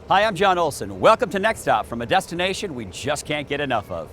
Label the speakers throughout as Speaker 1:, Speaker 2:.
Speaker 1: Hi, I'm John Olson. Welcome to Next Stop from a destination we just can't get enough of.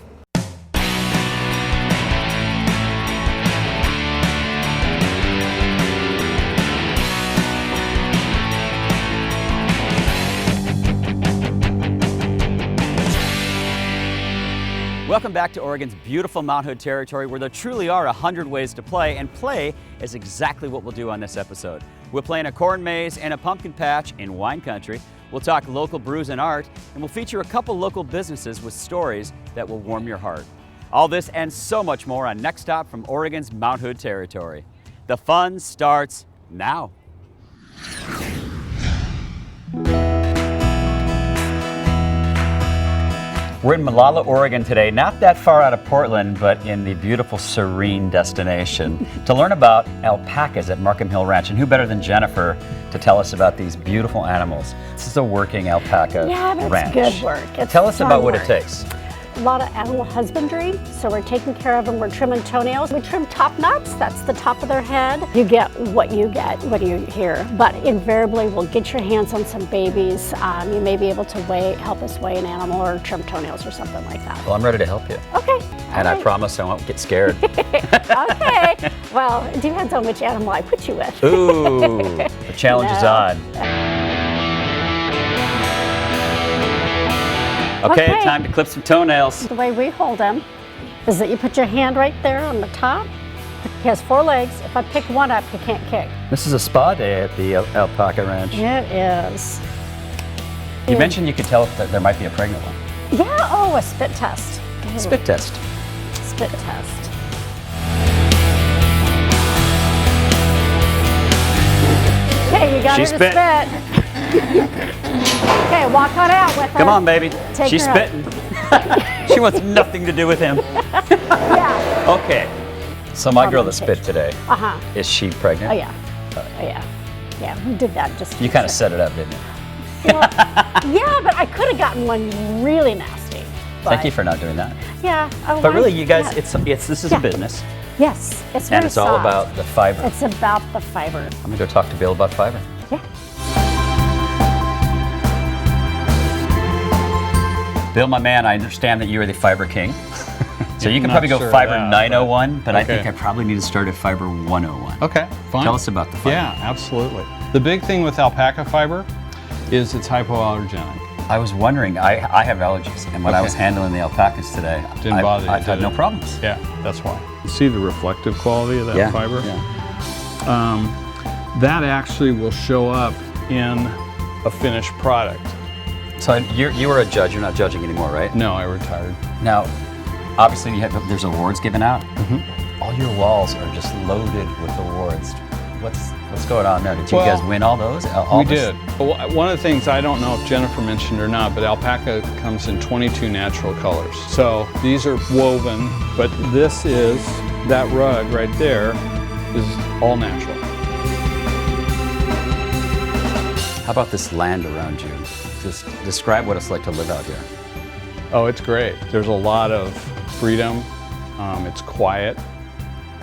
Speaker 1: Welcome back to Oregon's beautiful Mount Hood territory, where there truly are 100 ways to play, and play is exactly what we'll do on this episode. We'll play in a corn maze and a pumpkin patch in wine country. We'll talk local brews and art, and we'll feature a couple local businesses with stories that will warm your heart. All this and so much more on Next Stop from Oregon's Mount Hood territory. The fun starts now. We're in Molalla, Oregon today, not that far out of Portland, but in the beautiful, serene destination to learn about alpacas at Markham Hill Ranch. And who better than Jennifer to tell us about these beautiful animals? This is a working alpaca ranch.
Speaker 2: It's good work.
Speaker 1: Tell us about what it takes.
Speaker 2: A lot of animal husbandry, so we're taking care of them. We're trimming toenails. We trim top knots, that's the top of their head. You get what you get when you're here, but invariably we'll get your hands on some babies. You may be able to help us weigh an animal or trim toenails or something like that.
Speaker 1: Well, I'm ready to help you.
Speaker 2: Okay.
Speaker 1: And I promise I won't get scared.
Speaker 2: Okay. Well, it depends on which animal I put you with.
Speaker 1: Ooh, the challenge is on. Okay, time to clip some toenails.
Speaker 2: The way we hold him is that you put your hand right there on the top. He has 4 legs. If I pick one up, he can't kick.
Speaker 1: This is a spa day at the alpaca ranch.
Speaker 2: It is.
Speaker 1: You mentioned you could tell if there might be a pregnant one.
Speaker 2: Yeah, a spit test.
Speaker 1: Spit test.
Speaker 2: Spit test. Okay, you got her to spit. Okay, walk on out with her.
Speaker 1: Come on, baby. She's
Speaker 2: her
Speaker 1: spitting. She wants nothing to do with him.
Speaker 2: Yeah.
Speaker 1: Okay. So my girl that spit today, is she pregnant?
Speaker 2: Oh, yeah. Yeah, we did that just.
Speaker 1: You kind of set it up, didn't you?
Speaker 2: Well, yeah, but I could have gotten one really nasty.
Speaker 1: Thank you for not doing that.
Speaker 2: Yeah.
Speaker 1: But really, you guys, this is a business.
Speaker 2: Yes, it's very
Speaker 1: And it's all about the fiber.
Speaker 2: It's about the fiber.
Speaker 1: I'm going to go talk to Bill about fiber.
Speaker 2: Yeah.
Speaker 1: Bill, my man, I understand that you are the fiber king. So you can probably go fiber 901, but I think I probably need to start at fiber 101.
Speaker 3: Okay, fine.
Speaker 1: Tell us about the fiber.
Speaker 3: Yeah, absolutely. The big thing with alpaca fiber is it's hypoallergenic.
Speaker 1: I was wondering, I have allergies, and when I was handling the alpacas today,
Speaker 3: Didn't bother you,
Speaker 1: I've had no problems.
Speaker 3: Yeah, that's why. You see the reflective quality of that fiber?
Speaker 1: Yeah.
Speaker 3: That actually will show up in a finished product.
Speaker 1: So you were a judge, you're not judging anymore, right?
Speaker 3: No, I retired.
Speaker 1: Now, obviously there's awards given out. All your walls are just loaded with awards. What's going on there? Did you guys win all those?
Speaker 3: We did. One of the things, I don't know if Jennifer mentioned or not, but alpaca comes in 22 natural colors. So these are woven, but that rug right there is all natural.
Speaker 1: How about this land around you? Just describe what it's like to live out here.
Speaker 3: Oh, it's great. There's a lot of freedom. It's quiet.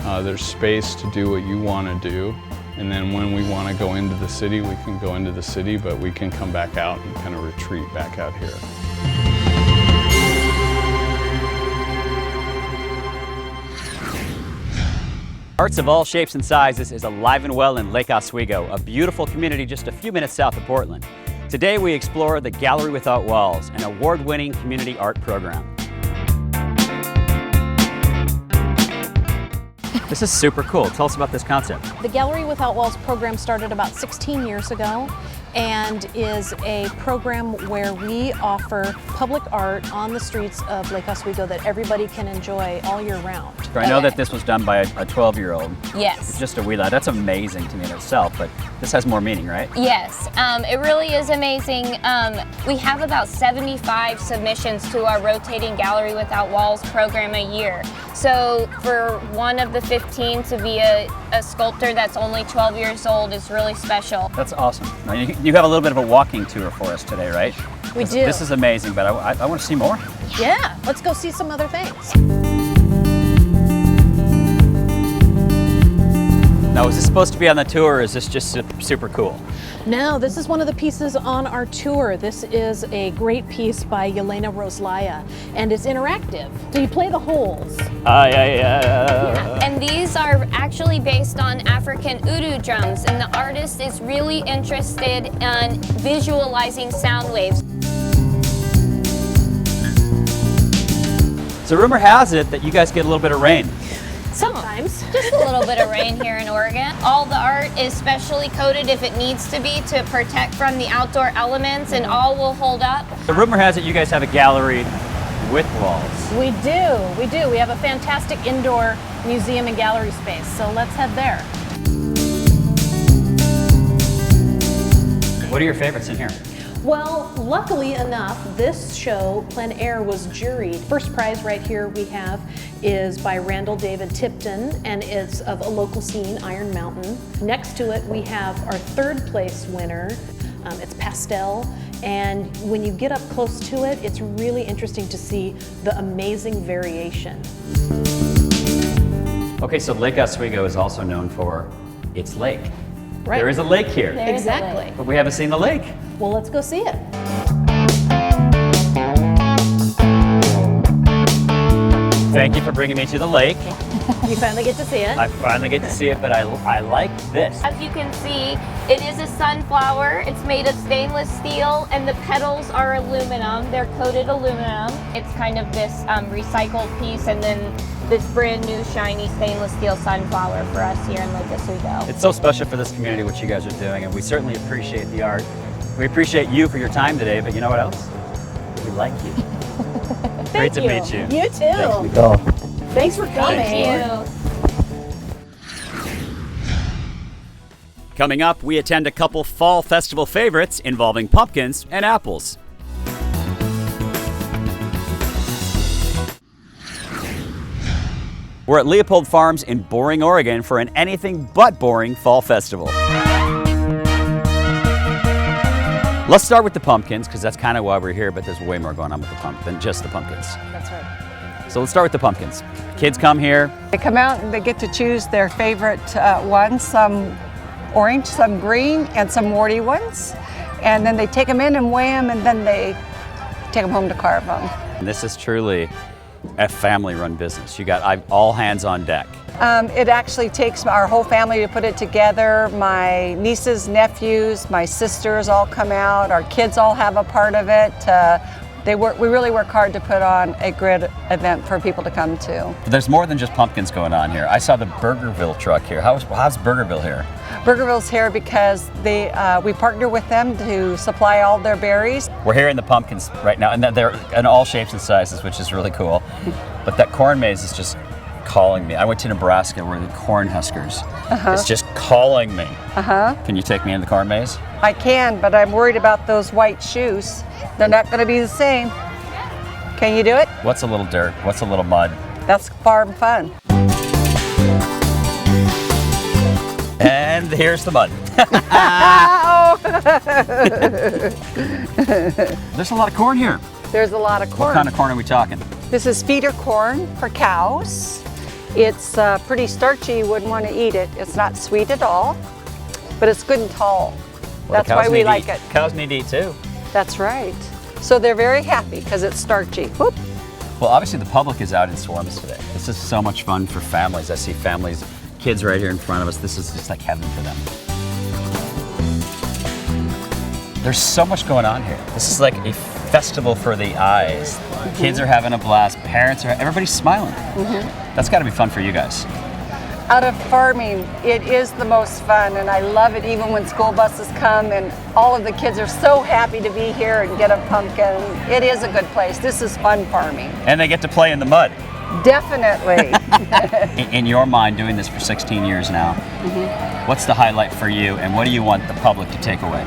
Speaker 3: There's space to do what you want to do. And then when we want to go into the city, we can go into the city, but we can come back out and kind of retreat back out here.
Speaker 1: Arts of all shapes and sizes is alive and well in Lake Oswego, a beautiful community just a few minutes south of Portland. Today we explore the Gallery Without Walls, an award-winning community art program. This is super cool. Tell us about this concept.
Speaker 4: The Gallery Without Walls program started about 16 years ago and is a program where we offer public art on the streets of Lake Oswego that everybody can enjoy all year round.
Speaker 1: I know that this was done by a 12-year-old.
Speaker 5: Yes.
Speaker 1: Just a wee lad. That's amazing to me in itself, but this has more meaning, right?
Speaker 5: Yes, it really is amazing. We have about 75 submissions to our rotating Gallery Without Walls program a year. So for one of the 15 to be a sculptor that's only 12 years old is really special.
Speaker 1: That's awesome. Now, you have a little bit of a walking tour for us today, right?
Speaker 4: We do.
Speaker 1: This is amazing, but I want to see more.
Speaker 4: Yeah, let's go see some other things.
Speaker 1: Now, is this supposed to be on the tour, or is this just super cool?
Speaker 4: No, this is one of the pieces on our tour. This is a great piece by Yelena Roslaya, and it's interactive. So you play the holes.
Speaker 5: And these are actually based on African Udu drums, and the artist is really interested in visualizing sound waves.
Speaker 1: So rumor has it that you guys get a little bit of rain.
Speaker 4: Sometimes.
Speaker 5: Just a little bit of rain here in Oregon. All the art is specially coated if it needs to be to protect from the outdoor elements, and all will hold up.
Speaker 1: The rumor has it you guys have a gallery with walls.
Speaker 4: We do. We have a fantastic indoor museum and gallery space, so let's head there.
Speaker 1: What are your favorites in here?
Speaker 4: Well, luckily enough, this show, Plein Air, was juried. First prize right here we have is by Randall David Tipton, and it's of a local scene, Iron Mountain. Next to it, we have our third place winner. It's pastel, and when you get up close to it, it's really interesting to see the amazing variation.
Speaker 1: Okay, so Lake Oswego is also known for its lake.
Speaker 4: Right.
Speaker 1: There is a lake here,
Speaker 5: There is a
Speaker 4: Exactly.
Speaker 5: lake.
Speaker 1: but we haven't seen the lake.
Speaker 4: Well, let's go see it.
Speaker 1: Thank you for bringing me to the lake.
Speaker 4: You finally get to see it.
Speaker 1: I finally get to see it, but I like this.
Speaker 5: As you can see, it is a sunflower. It's made of stainless steel, and the petals are aluminum. They're coated aluminum. It's kind of this recycled piece, and then this brand new shiny stainless steel sunflower for us here in Lake Oswego.
Speaker 1: It's so special for this community what you guys are doing, and we certainly appreciate the art. We appreciate you for your time today, but you know what else? We like you. Great to meet you.
Speaker 4: You too.
Speaker 1: Go.
Speaker 4: Thanks for coming.
Speaker 5: Thank you.
Speaker 1: Coming up, we attend a couple fall festival favorites involving pumpkins and apples. We're at Leopold Farms in Boring, Oregon for an anything but boring fall festival. Let's start with the pumpkins, because that's kind of why we're here, but there's way more going on with the than just the pumpkins.
Speaker 4: That's right.
Speaker 1: So let's start with the pumpkins. Kids come here.
Speaker 6: They come out and they get to choose their favorite ones, some orange, some green, and some warty ones. And then they take them in and weigh them, and then they take them home to carve them.
Speaker 1: And this is truly a family-run business. You got all hands on deck.
Speaker 6: It actually takes our whole family to put it together. My nieces, nephews, my sisters all come out. Our kids all have a part of it. We really work hard to put on a great event for people to come to.
Speaker 1: But there's more than just pumpkins going on here. I saw the Burgerville truck here. How's Burgerville here?
Speaker 6: Burgerville's here because we partner with them to supply all their berries.
Speaker 1: We're here in the pumpkins right now, and they're in all shapes and sizes, which is really cool. But that corn maze is just calling me. I went to Nebraska where the corn huskers is just calling me. Can you take me in the corn maze?
Speaker 6: I can, but I'm worried about those white shoes. They're not going to be the same. Can you do it?
Speaker 1: What's a little dirt? What's a little mud?
Speaker 6: That's farm fun.
Speaker 1: And here's the mud. There's a lot of corn here.
Speaker 6: There's a lot of corn.
Speaker 1: What kind of corn are we talking?
Speaker 6: This is feeder corn for cows. It's pretty starchy. You wouldn't want to eat it. It's not sweet at all, but it's good and tall.
Speaker 1: Well,
Speaker 6: That's why we like it.
Speaker 1: Cows need to eat too.
Speaker 6: That's right. So they're very happy because it's starchy. Whoop.
Speaker 1: Well, obviously the public is out in swarms today. This is so much fun for families. I see families, kids right here in front of us. This is just like heaven for them. There's so much going on here. This is like a festival for the eyes. Kids are having a blast. Parents are, everybody's smiling. That's got to be fun for you guys.
Speaker 6: Out of farming, it is the most fun, and I love it even when school buses come and all of the kids are so happy to be here and get a pumpkin. It is a good place. This is fun farming.
Speaker 1: And they get to play in the mud.
Speaker 6: Definitely.
Speaker 1: In your mind, doing this for 16 years now, what's the highlight for you, and what do you want the public to take away?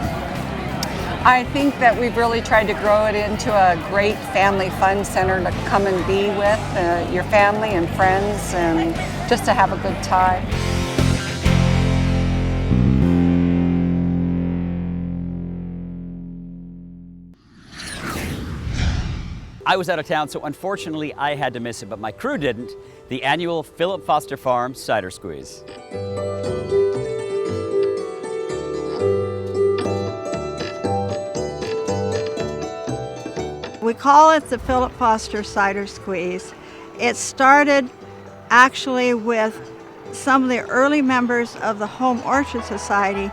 Speaker 6: I think that we've really tried to grow it into a great family fun center to come and be with your family and friends, and just to have a good time.
Speaker 1: I was out of town, so unfortunately I had to miss it, but my crew didn't. The annual Philip Foster Farm Cider Squeeze.
Speaker 7: We call it the Philip Foster Cider Squeeze. It started actually with some of the early members of the Home Orchard Society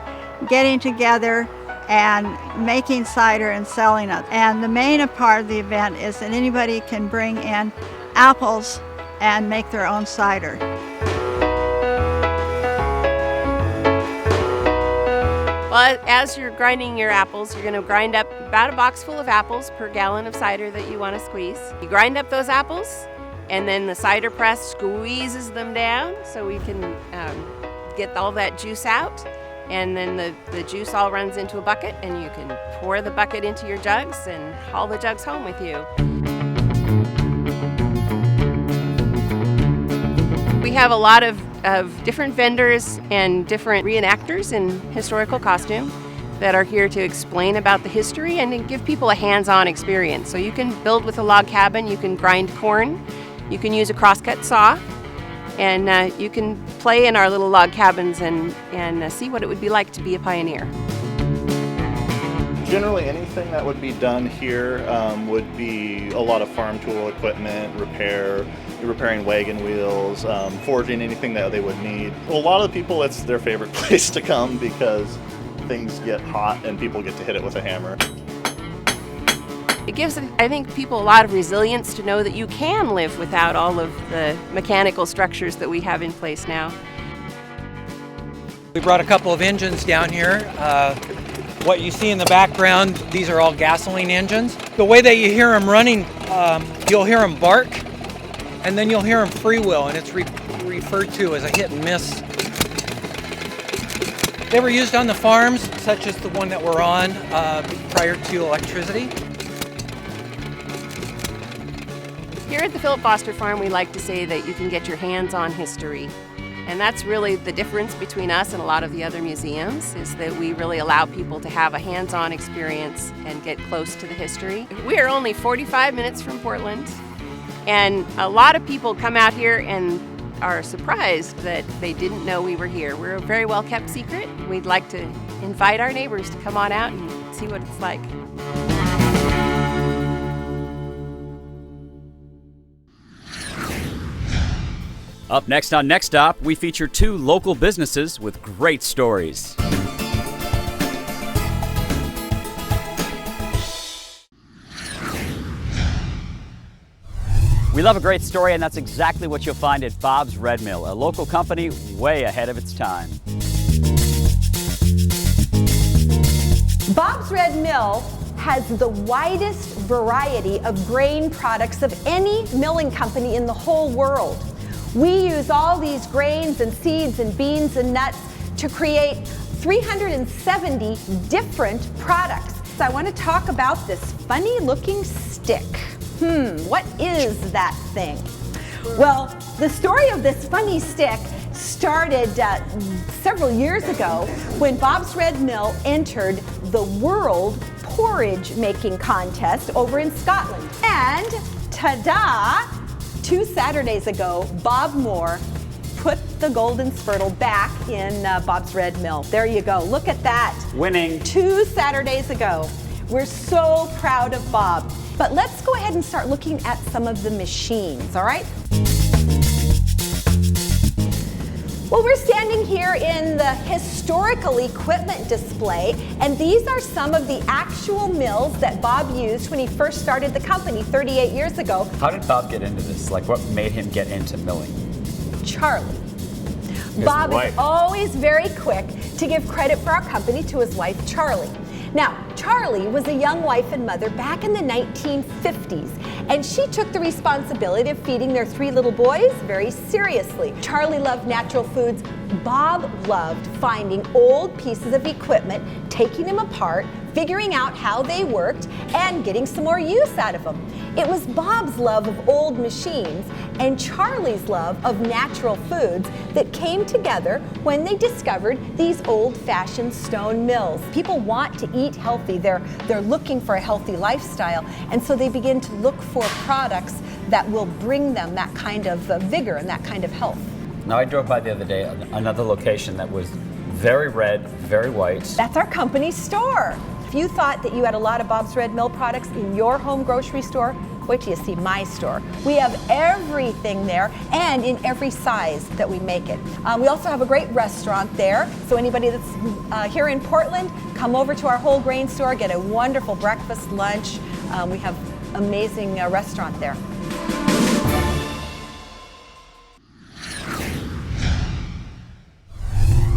Speaker 7: getting together and making cider and selling it. And the main part of the event is that anybody can bring in apples and make their own cider.
Speaker 8: Well, as you're grinding your apples, you're going to grind up about a box full of apples per gallon of cider that you want to squeeze. You grind up those apples, and then the cider press squeezes them down so we can get all that juice out. And then the juice all runs into a bucket, and you can pour the bucket into your jugs and haul the jugs home with you. We have a lot of different vendors and different reenactors in historical costume that are here to explain about the history and to give people a hands-on experience. So you can build with a log cabin, you can grind corn, you can use a crosscut saw, and you can play in our little log cabins and see what it would be like to be a pioneer.
Speaker 9: Generally anything that would be done here would be a lot of farm tool equipment, repairing wagon wheels, forging anything that they would need. A lot of people, it's their favorite place to come because things get hot and people get to hit it with a hammer.
Speaker 8: It gives, I think, people a lot of resilience to know that you can live without all of the mechanical structures that we have in place now.
Speaker 10: We brought a couple of engines down here. What you see in the background, these are all gasoline engines. The way that you hear them running, you'll hear them bark, and then you'll hear them freewheel, and it's referred to as a hit and miss. They were used on the farms, such as the one that we're on, prior to electricity.
Speaker 8: Here at the Philip Foster Farm, we like to say that you can get your hands on history. And that's really the difference between us and a lot of the other museums, is that we really allow people to have a hands-on experience and get close to the history. We are only 45 minutes from Portland, and a lot of people come out here and are surprised that they didn't know we were here. We're a very well-kept secret. We'd like to invite our neighbors to come on out and see what it's like.
Speaker 1: Up next on Next Stop, we feature two local businesses with great stories. We love a great story, and that's exactly what you'll find at Bob's Red Mill, a local company way ahead of its time.
Speaker 11: Bob's Red Mill has the widest variety of grain products of any milling company in the whole world. We use all these grains and seeds and beans and nuts to create 370 different products. So I want to talk about this funny looking stick. What is that thing? Well, the story of this funny stick started several years ago when Bob's Red Mill entered the World Porridge Making Contest over in Scotland. And ta-da! 2 Saturdays ago, Bob Moore put the golden spurtle back in Bob's Red Mill. There you go. Look at that.
Speaker 1: Winning.
Speaker 11: 2 Saturdays ago. We're so proud of Bob. But let's go ahead and start looking at some of the machines, all right? Well, we're standing here in the historical equipment display, and these are some of the actual mills that Bob used when he first started the company 38 years ago.
Speaker 1: How did Bob get into this? Like, what made him get into milling?
Speaker 11: Charlie.
Speaker 1: His
Speaker 11: Bob
Speaker 1: wife.
Speaker 11: is always very quick to give credit for our company to his wife, Charlie. Now, Charlie was a young wife and mother back in the 1950s, and she took the responsibility of feeding their 3 little boys very seriously. Charlie loved natural foods. Bob loved finding old pieces of equipment, taking them apart, figuring out how they worked, and getting some more use out of them. It was Bob's love of old machines and Charlie's love of natural foods that came together when they discovered these old-fashioned stone mills. People want to eat healthy. They're looking for a healthy lifestyle, and so they begin to look for products that will bring them that kind of vigor and that kind of health.
Speaker 1: Now, I drove by the other day another location that was very red, very white.
Speaker 11: That's our company store. If you thought that you had a lot of Bob's Red Mill products in your home grocery store, wait till you see my store. We have everything there and in every size that we make it. We also have a great restaurant there. So anybody that's here in Portland, come over to our whole grain store, get a wonderful breakfast, lunch. We have amazing restaurant there.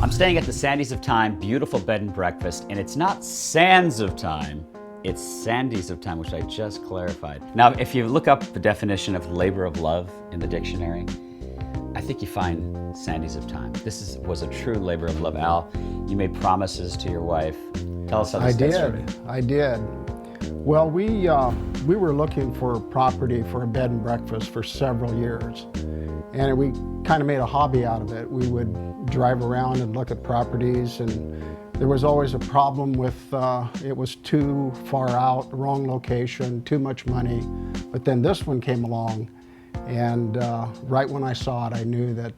Speaker 1: I'm staying at the Sandy's of Time beautiful bed and breakfast, and it's not Sands of Time, it's Sandy's of Time, which I just clarified. Now, if you look up the definition of labor of love in the dictionary, I think you find Sandy's of Time. This was a true labor of love. Al, you made promises to your wife. Tell us how this started.
Speaker 12: I did. Well, we were looking for a property for a bed and breakfast for several years, and we kind of made a hobby out of it. We would drive around and look at properties, and there was always a problem with it was too far out, wrong location, too much money. But then this one came along, and right when I saw it, I knew that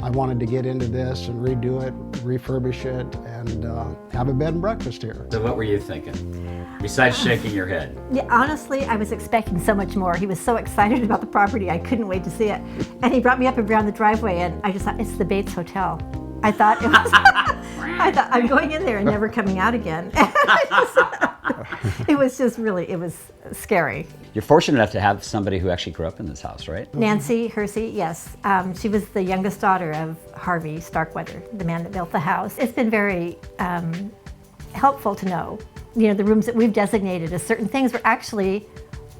Speaker 12: I wanted to get into this and redo it, refurbish it, and have a bed and breakfast here.
Speaker 1: So what were you thinking, besides shaking your head?
Speaker 13: Yeah, honestly, I was expecting so much more. He was so excited about the property, I couldn't wait to see it. And he brought me up and around the driveway, and I just thought, it's the Bates Hotel. I thought it was, I thought, I'm going in there and never coming out again. It was just really, it was scary.
Speaker 1: You're fortunate enough to have somebody who actually grew up in this house, right?
Speaker 13: Nancy Hersey, yes. She was the youngest daughter of Harvey Starkweather, the man that built the house. It's been very helpful to know, you know, the rooms that we've designated as certain things were actually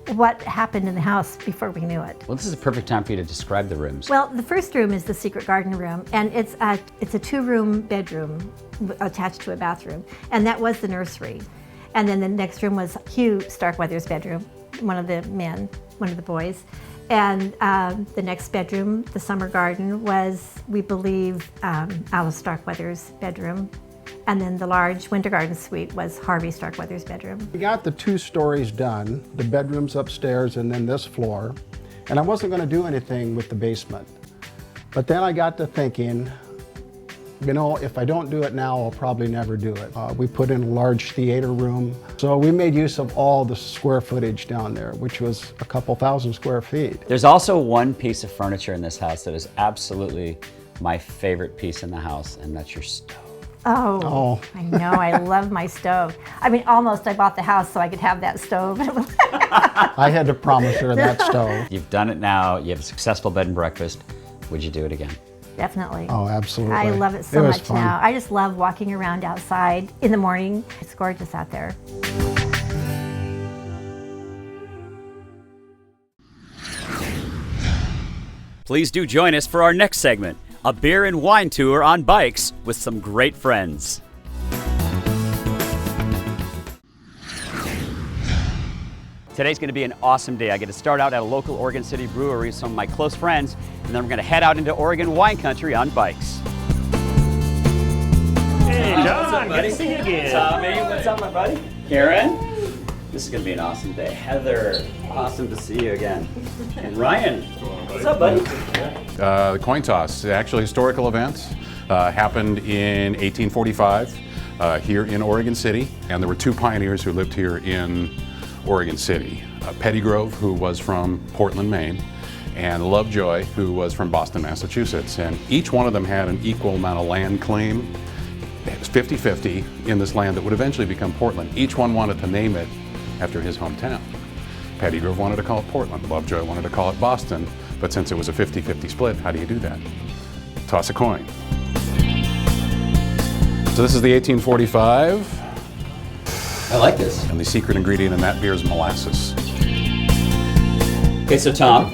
Speaker 13: what happened in the house before we knew it.
Speaker 1: Well, this is a perfect time for you to describe the rooms.
Speaker 13: Well, the first room is the secret garden room, and it's a 2-room bedroom attached to a bathroom, and that was the nursery. And then the next room was Hugh Starkweather's bedroom, one of the men, one of the boys. And the next bedroom, the summer garden, was, we believe, Alice Starkweather's bedroom. And then the large winter garden suite was Harvey Starkweather's bedroom.
Speaker 12: We got the 2 stories done, the bedrooms upstairs and then this floor. And I wasn't going to do anything with the basement. But then I got to thinking, you know, if I don't do it now, I'll probably never do it. We put in a large theater room. So we made use of all the square footage down there, which was a couple thousand square feet.
Speaker 1: There's also one piece of furniture in this house that is absolutely my favorite piece in the house, and that's your stove.
Speaker 13: Oh, I know, I love my stove. I mean, almost I bought the house so I could have that stove.
Speaker 12: I had to promise her that stove.
Speaker 1: You've done it now, you have a successful bed and breakfast. Would you do it again?
Speaker 13: Definitely.
Speaker 12: Oh, absolutely.
Speaker 13: I love it so much
Speaker 12: fun.
Speaker 13: now. I just love walking around outside in the morning. It's gorgeous out there.
Speaker 1: Please do join us for our next segment, a beer and wine tour on bikes with some great friends. Today's going to be an awesome day. I get to start out at a local Oregon City brewery with some of my close friends, and then we're going to head out into Oregon wine country on bikes.
Speaker 14: Hey, John,
Speaker 1: what's up, buddy?
Speaker 14: good to see you again.
Speaker 1: Tommy, what's up, my buddy? Karen, this is going to be an awesome day. Heather, awesome to see you again. And Ryan, what's up, buddy?
Speaker 15: The coin toss, actually historical event, happened in 1845 here in Oregon City, and there were 2 pioneers who lived here in Oregon City. Pettygrove, who was from Portland, Maine, and Lovejoy, who was from Boston, Massachusetts. And each one of them had an equal amount of land claim. It was 50-50 in this land that would eventually become Portland. Each one wanted to name it after his hometown. Pettygrove wanted to call it Portland. Lovejoy wanted to call it Boston. But since it was a 50-50 split, how do you do that? Toss a coin. So this is the 1845.
Speaker 1: I like this.
Speaker 15: And the secret ingredient in that beer is molasses.
Speaker 1: Okay, so Tom.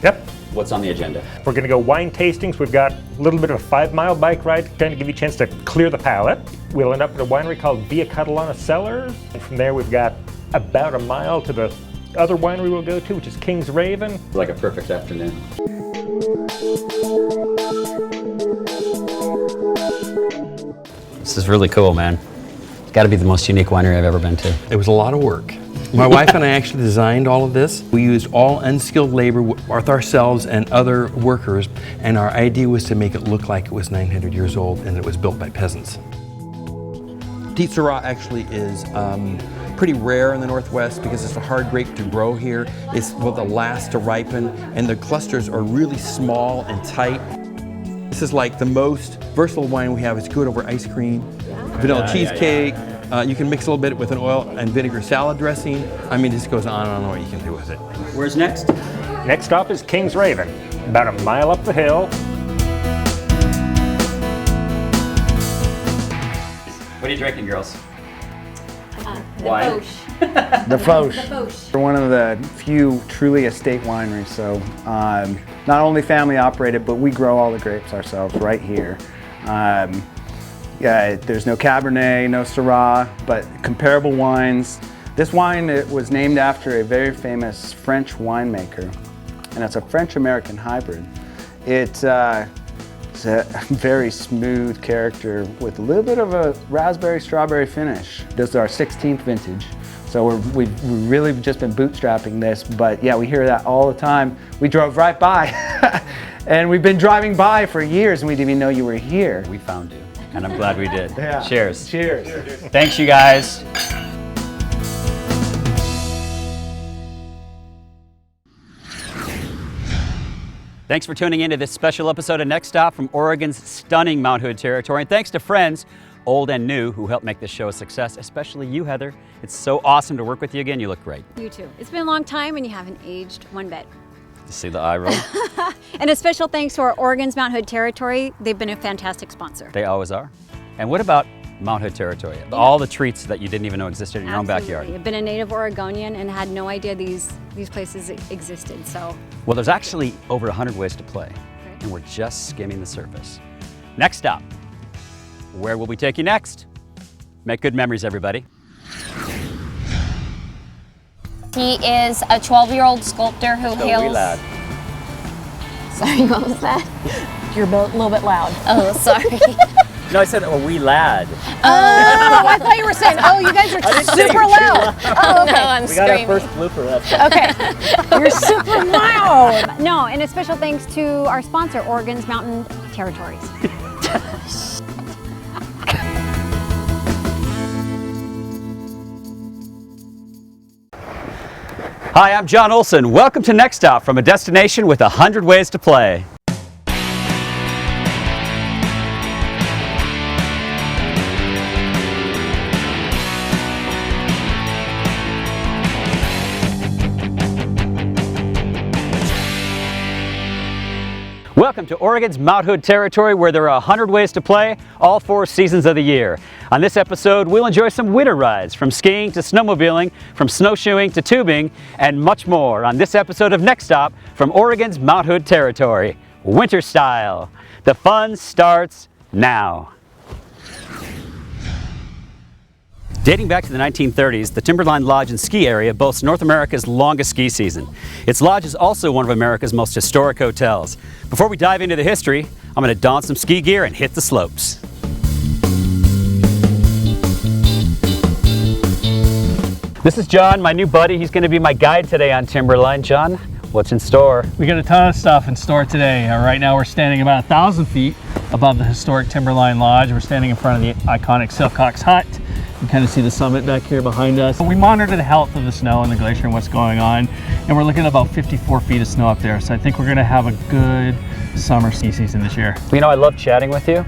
Speaker 14: Yep.
Speaker 1: What's on the agenda?
Speaker 14: We're going to go wine tastings. We've got a little bit of a 5-mile bike ride, kind of give you a chance to clear the palate. We'll end up at a winery called Via Catalana Cellars. And from there, we've got about a mile to the other winery we'll go to, which is King's Raven.
Speaker 1: Like a perfect afternoon. This is really cool, man. It's got to be the most unique winery I've ever been to.
Speaker 16: It was a lot of work. My wife and I actually designed all of this. We used all unskilled labor with ourselves and other workers, and our idea was to make it look like it was 900 years old and it was built by peasants. Petite Sirah actually is pretty rare in the Northwest because it's a hard grape to grow here. It's one of the last to ripen, and the clusters are really small and tight. This is like the most versatile wine we have. It's good over ice cream, vanilla cheesecake. You can mix a little bit with an oil and vinegar salad dressing. I mean, it just goes on and on what you can do with it.
Speaker 1: Where's next?
Speaker 14: Next stop is King's Raven, about a mile up the hill.
Speaker 1: What are you drinking, girls?
Speaker 17: The Foch. We're one of the few truly estate wineries, so not only family operated, but we grow all the grapes ourselves right here. Yeah, there's no Cabernet, no Syrah, but comparable wines. This wine, it was named after a very famous French winemaker, and it's a French-American hybrid. It's a very smooth character with a little bit of a raspberry-strawberry finish. This is our 16th vintage, so we've really just been bootstrapping this, but yeah, we hear that all the time. We drove right by, and we've been driving by for years, and we didn't even know you were here.
Speaker 1: We found you, and I'm glad we did.
Speaker 17: Yeah.
Speaker 1: Cheers.
Speaker 17: Cheers.
Speaker 1: Thanks, you guys. Thanks for tuning in to this special episode of Next Stop from Oregon's stunning Mount Hood territory. And thanks to friends, old and new, who helped make this show a success, especially you, Heather. It's so awesome to work with you again. You look great.
Speaker 18: You too. It's been a long time and you haven't aged one bit.
Speaker 1: You see the eye roll?
Speaker 18: And a special thanks to our Oregon's Mount Hood territory. They've been a fantastic sponsor.
Speaker 1: They always are. And what about Mount Hood territory? All the treats that you didn't even know existed in your own backyard.
Speaker 18: I've been a native Oregonian and had no idea these places existed. So.
Speaker 1: Well, there's actually over 100 ways to play, and we're just skimming the surface. Next stop, where will we take you next? Make good memories, everybody.
Speaker 5: He is a 12-year-old sculptor who hails... Sorry, what was that?
Speaker 4: You're a little bit loud.
Speaker 5: Oh, sorry.
Speaker 1: No, I said a wee lad.
Speaker 4: Oh, I thought you were saying, oh, you guys are super loud. Oh, okay.
Speaker 5: No, I'm screaming.
Speaker 1: We got our first blooper. That's
Speaker 4: Okay. You're super loud.
Speaker 18: No, and a special thanks to our sponsor, Oregon's Mountain Territories.
Speaker 1: Hi, I'm John Olson. Welcome to Next Stop from a destination with 100 ways to play. Welcome to Oregon's Mount Hood territory, where there are 100 ways to play all 4 seasons of the year. On this episode, we'll enjoy some winter rides, from skiing to snowmobiling, from snowshoeing to tubing, and much more on this episode of Next Stop from Oregon's Mount Hood territory, winter style. The fun starts now. Dating back to the 1930s, the Timberline Lodge and Ski Area boasts North America's longest ski season. Its lodge is also one of America's most historic hotels. Before we dive into the history, I'm going to don some ski gear and hit the slopes. This is John, my new buddy. He's going to be my guide today on Timberline. John, what's in store?
Speaker 19: We got a ton of stuff in store today. Right now we're standing about 1,000 feet above the historic Timberline Lodge. We're standing in front of the iconic Silcox Hut. You can kind of see the summit back here behind us. We monitor the health of the snow and the glacier and what's going on, and we're looking at about 54 feet of snow up there. So I think we're going to have a good summer ski season this year.
Speaker 1: You know, I love chatting with you,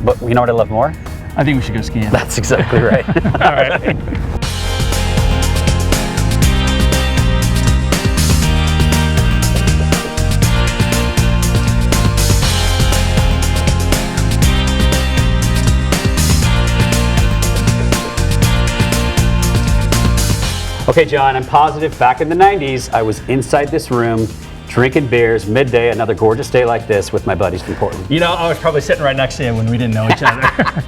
Speaker 1: but you know what I love more?
Speaker 19: I think we should go skiing.
Speaker 1: That's exactly right.
Speaker 19: All right.
Speaker 1: Okay, John, I'm positive back in the 90s, I was inside this room drinking beers midday, another gorgeous day like this with my buddies from Portland.
Speaker 19: You know, I was probably sitting right next to you when we didn't know each other.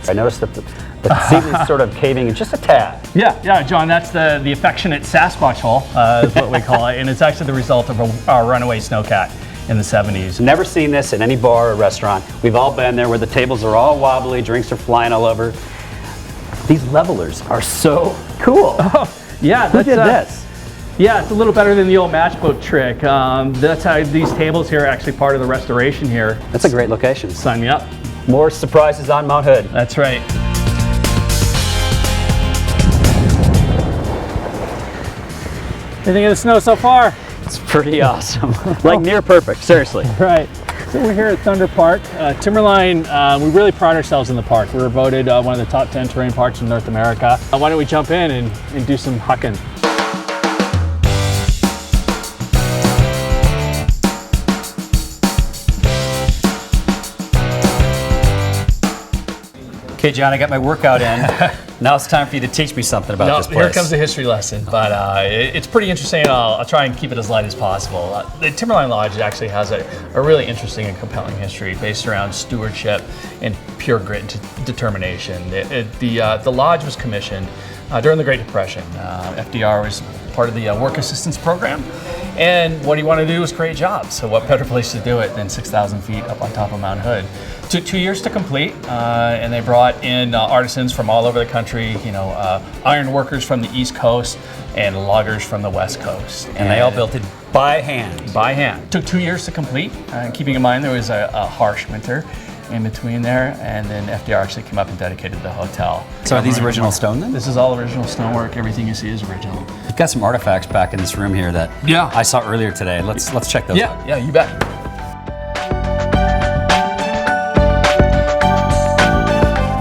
Speaker 1: I noticed that the ceiling's sort of caving in just a tad.
Speaker 19: Yeah, John, that's the affectionate Sasquatch hole, is what we call it, and it's actually the result of our runaway snowcat in the 70s.
Speaker 1: Never seen this in any bar or restaurant. We've all been there where the tables are all wobbly, drinks are flying all over. These levelers are so cool.
Speaker 19: Yeah,
Speaker 1: who did this?
Speaker 19: Yeah, it's a little better than the old matchboat trick. That's how these tables here are actually part of the restoration here.
Speaker 1: That's a great location.
Speaker 19: Sign me up.
Speaker 1: More surprises on Mount Hood.
Speaker 19: That's right. you think of the snow so far?
Speaker 1: It's pretty awesome. Like near perfect, seriously.
Speaker 19: Right. So we're here at Thunder Park. Timberline, we really pride ourselves in the park. We were voted one of the top 10 terrain parks in North America. Why don't we jump in and do some hucking?
Speaker 1: Okay, John, I got my workout in. Now it's time for you to teach me something about this place.
Speaker 19: Here comes the history lesson, but it's pretty interesting. I'll try and keep it as light as possible. The Timberline Lodge actually has a really interesting and compelling history based around stewardship and pure grit and determination. The lodge was commissioned during the Great Depression. FDR was part of the work assistance program, and what he wanted to do was create jobs. So what better place to do it than 6,000 feet up on top of Mount Hood? Took 2 years to complete, and they brought in artisans from all over the country, iron workers from the East Coast and loggers from the West Coast.
Speaker 1: And they all built it by hand.
Speaker 19: By hand. Took 2 years to complete, keeping in mind there was a harsh winter in between there, and then FDR actually came up and dedicated the hotel.
Speaker 1: So are these original stone then?
Speaker 19: This is all original stonework. Everything you see is original.
Speaker 1: You've got some artifacts back in this room here that I saw earlier today. Let's check those out.
Speaker 19: Yeah, you bet.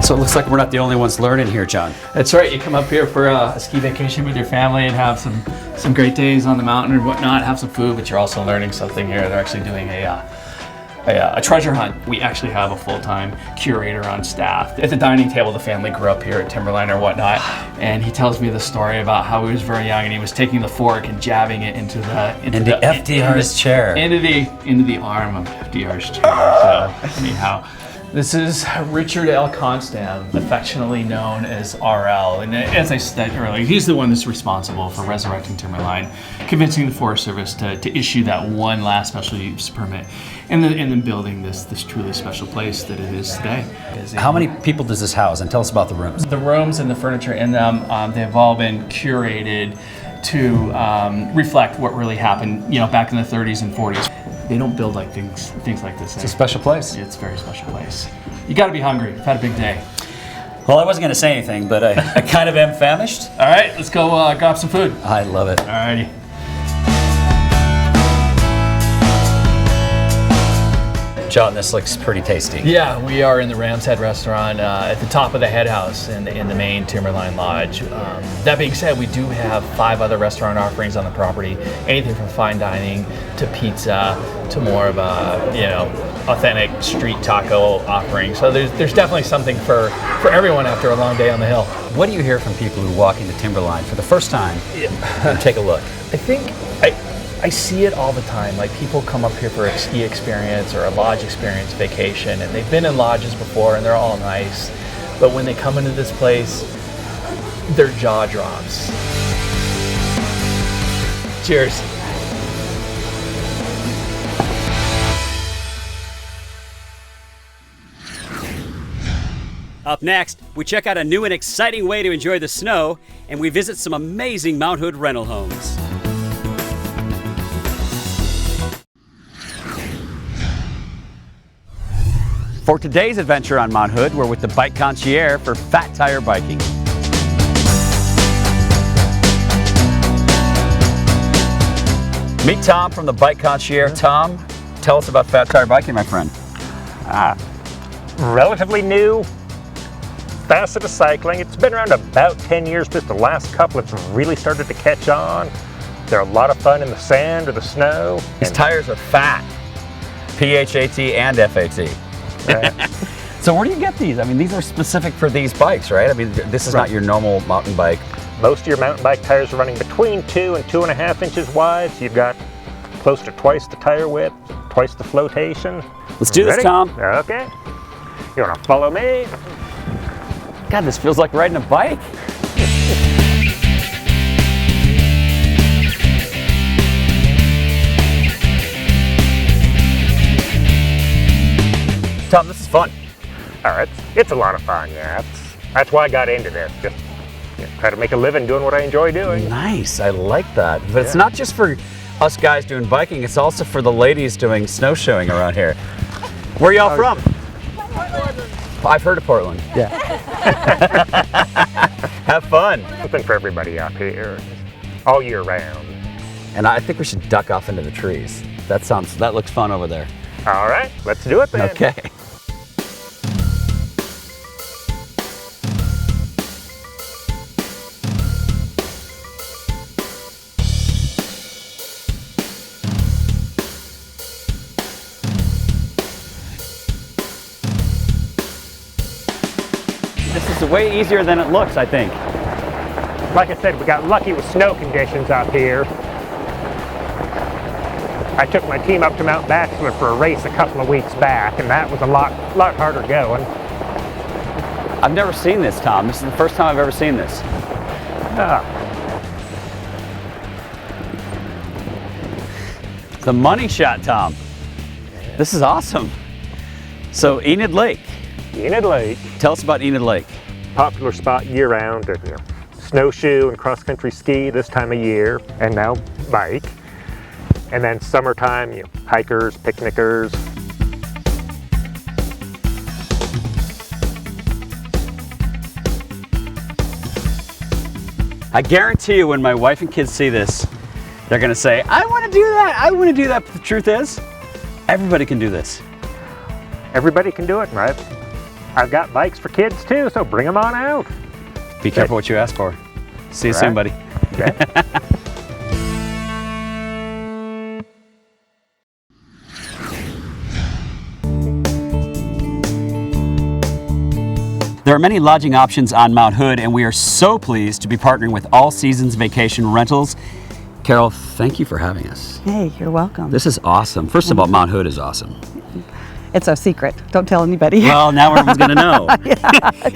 Speaker 1: So it looks like we're not the only ones learning here, John.
Speaker 19: That's right. You come up here for a ski vacation with your family and have some great days on the mountain and whatnot, have some food, but you're also learning something here. They're actually doing a treasure hunt. We actually have a full-time curator on staff. At the dining table, the family grew up here at Timberline or whatnot, and he tells me the story about how he was very young and he was taking the fork and jabbing it into
Speaker 1: FDR's chair.
Speaker 19: Into the arm of FDR's chair. So anyhow. This is Richard L. Constam, affectionately known as RL. And as I said earlier, he's the one that's responsible for resurrecting Timberline, convincing the Forest Service to issue that one last special use permit, and then building this truly special place that it is today.
Speaker 1: How many people does this house? And tell us about the rooms.
Speaker 19: The rooms and the furniture in them, they've all been curated to reflect what really happened, back in the 30s and 40s. They don't build like things like this.
Speaker 1: It's a special place.
Speaker 19: It's a very special place. You got to be hungry. You've had a big day.
Speaker 1: Well, I wasn't going to say anything, but I kind of am famished.
Speaker 19: All right, let's go grab some food.
Speaker 1: I love it.
Speaker 19: All righty.
Speaker 1: John, this looks pretty tasty.
Speaker 19: Yeah, we are in the Ram's Head restaurant at the top of the head house in the main Timberline Lodge. That being said, we do have 5 other restaurant offerings on the property. Anything from fine dining to pizza to more of a, authentic street taco offering. So there's definitely something for everyone after a long day on the hill.
Speaker 1: What do you hear from people who walk into Timberline for the first time and take a look?
Speaker 19: I think I see it all the time. Like, people come up here for a ski experience or a lodge experience vacation, and they've been in lodges before and they're all nice. But when they come into this place, their jaw drops. Cheers.
Speaker 1: Up next, we check out a new and exciting way to enjoy the snow, and we visit some amazing Mount Hood rental homes. For today's adventure on Mount Hood, we're with the Bike Concierge for Fat Tire Biking. Meet Tom from the Bike Concierge. Tom, tell us about Fat Tire Biking, my friend.
Speaker 14: Relatively new facet of cycling. It's been around about 10 years. Just the last couple it's really started to catch on. They're a lot of fun in the sand or the snow.
Speaker 1: These tires are fat. P-H-A-T and F-A-T.
Speaker 14: Right.
Speaker 1: So where do you get these? I mean, these are specific for these bikes, right? I mean, this is not your normal mountain bike.
Speaker 14: Most of your mountain bike tires are running between 2 and 2.5 inches wide. So you've got close to twice the tire width, twice the flotation.
Speaker 1: Let's do this, Tom.
Speaker 14: Okay. You want to follow me?
Speaker 1: God, this feels like riding a bike. Tom, this is fun.
Speaker 14: All right, it's a lot of fun, yeah. That's why I got into this. Just try to make a living doing what I enjoy doing.
Speaker 1: Nice, I like that. But it's not just for us guys doing biking, it's also for the ladies doing snowshoeing around here. Where are y'all from? Portland. I've heard of Portland. Yeah. Have fun.
Speaker 14: Something for everybody up here, all year round.
Speaker 1: And I think we should duck off into the trees. That looks fun over there.
Speaker 14: All right, let's do it then.
Speaker 1: Okay. This is way easier than it looks, I think.
Speaker 14: Like I said, we got lucky with snow conditions out here. I took my team up to Mount Bachelor for a race a couple of weeks back, and that was a lot harder going.
Speaker 1: I've never seen this, Tom. This is the first time I've ever seen this. The money shot, Tom. This is awesome. So Enid Lake.
Speaker 14: Enid Lake.
Speaker 1: Tell us about Enid Lake.
Speaker 14: Popular spot year-round to snowshoe and cross-country ski this time of year, and now bike. And then summertime, hikers, picnickers.
Speaker 1: I guarantee you when my wife and kids see this, they're gonna say, I wanna do that, I wanna do that. But the truth is, everybody can do this.
Speaker 14: Everybody can do it, right? I've got bikes for kids too, so bring them on out.
Speaker 1: Be careful what you ask for. See you soon, buddy. There are many lodging options on Mount Hood, and we are so pleased to be partnering with All Seasons Vacation Rentals. Carol, thank you for having us.
Speaker 20: Hey, you're welcome.
Speaker 1: This is awesome. First of all, Mount Hood is awesome.
Speaker 20: It's our secret. Don't tell anybody.
Speaker 1: Well, now everyone's going to know.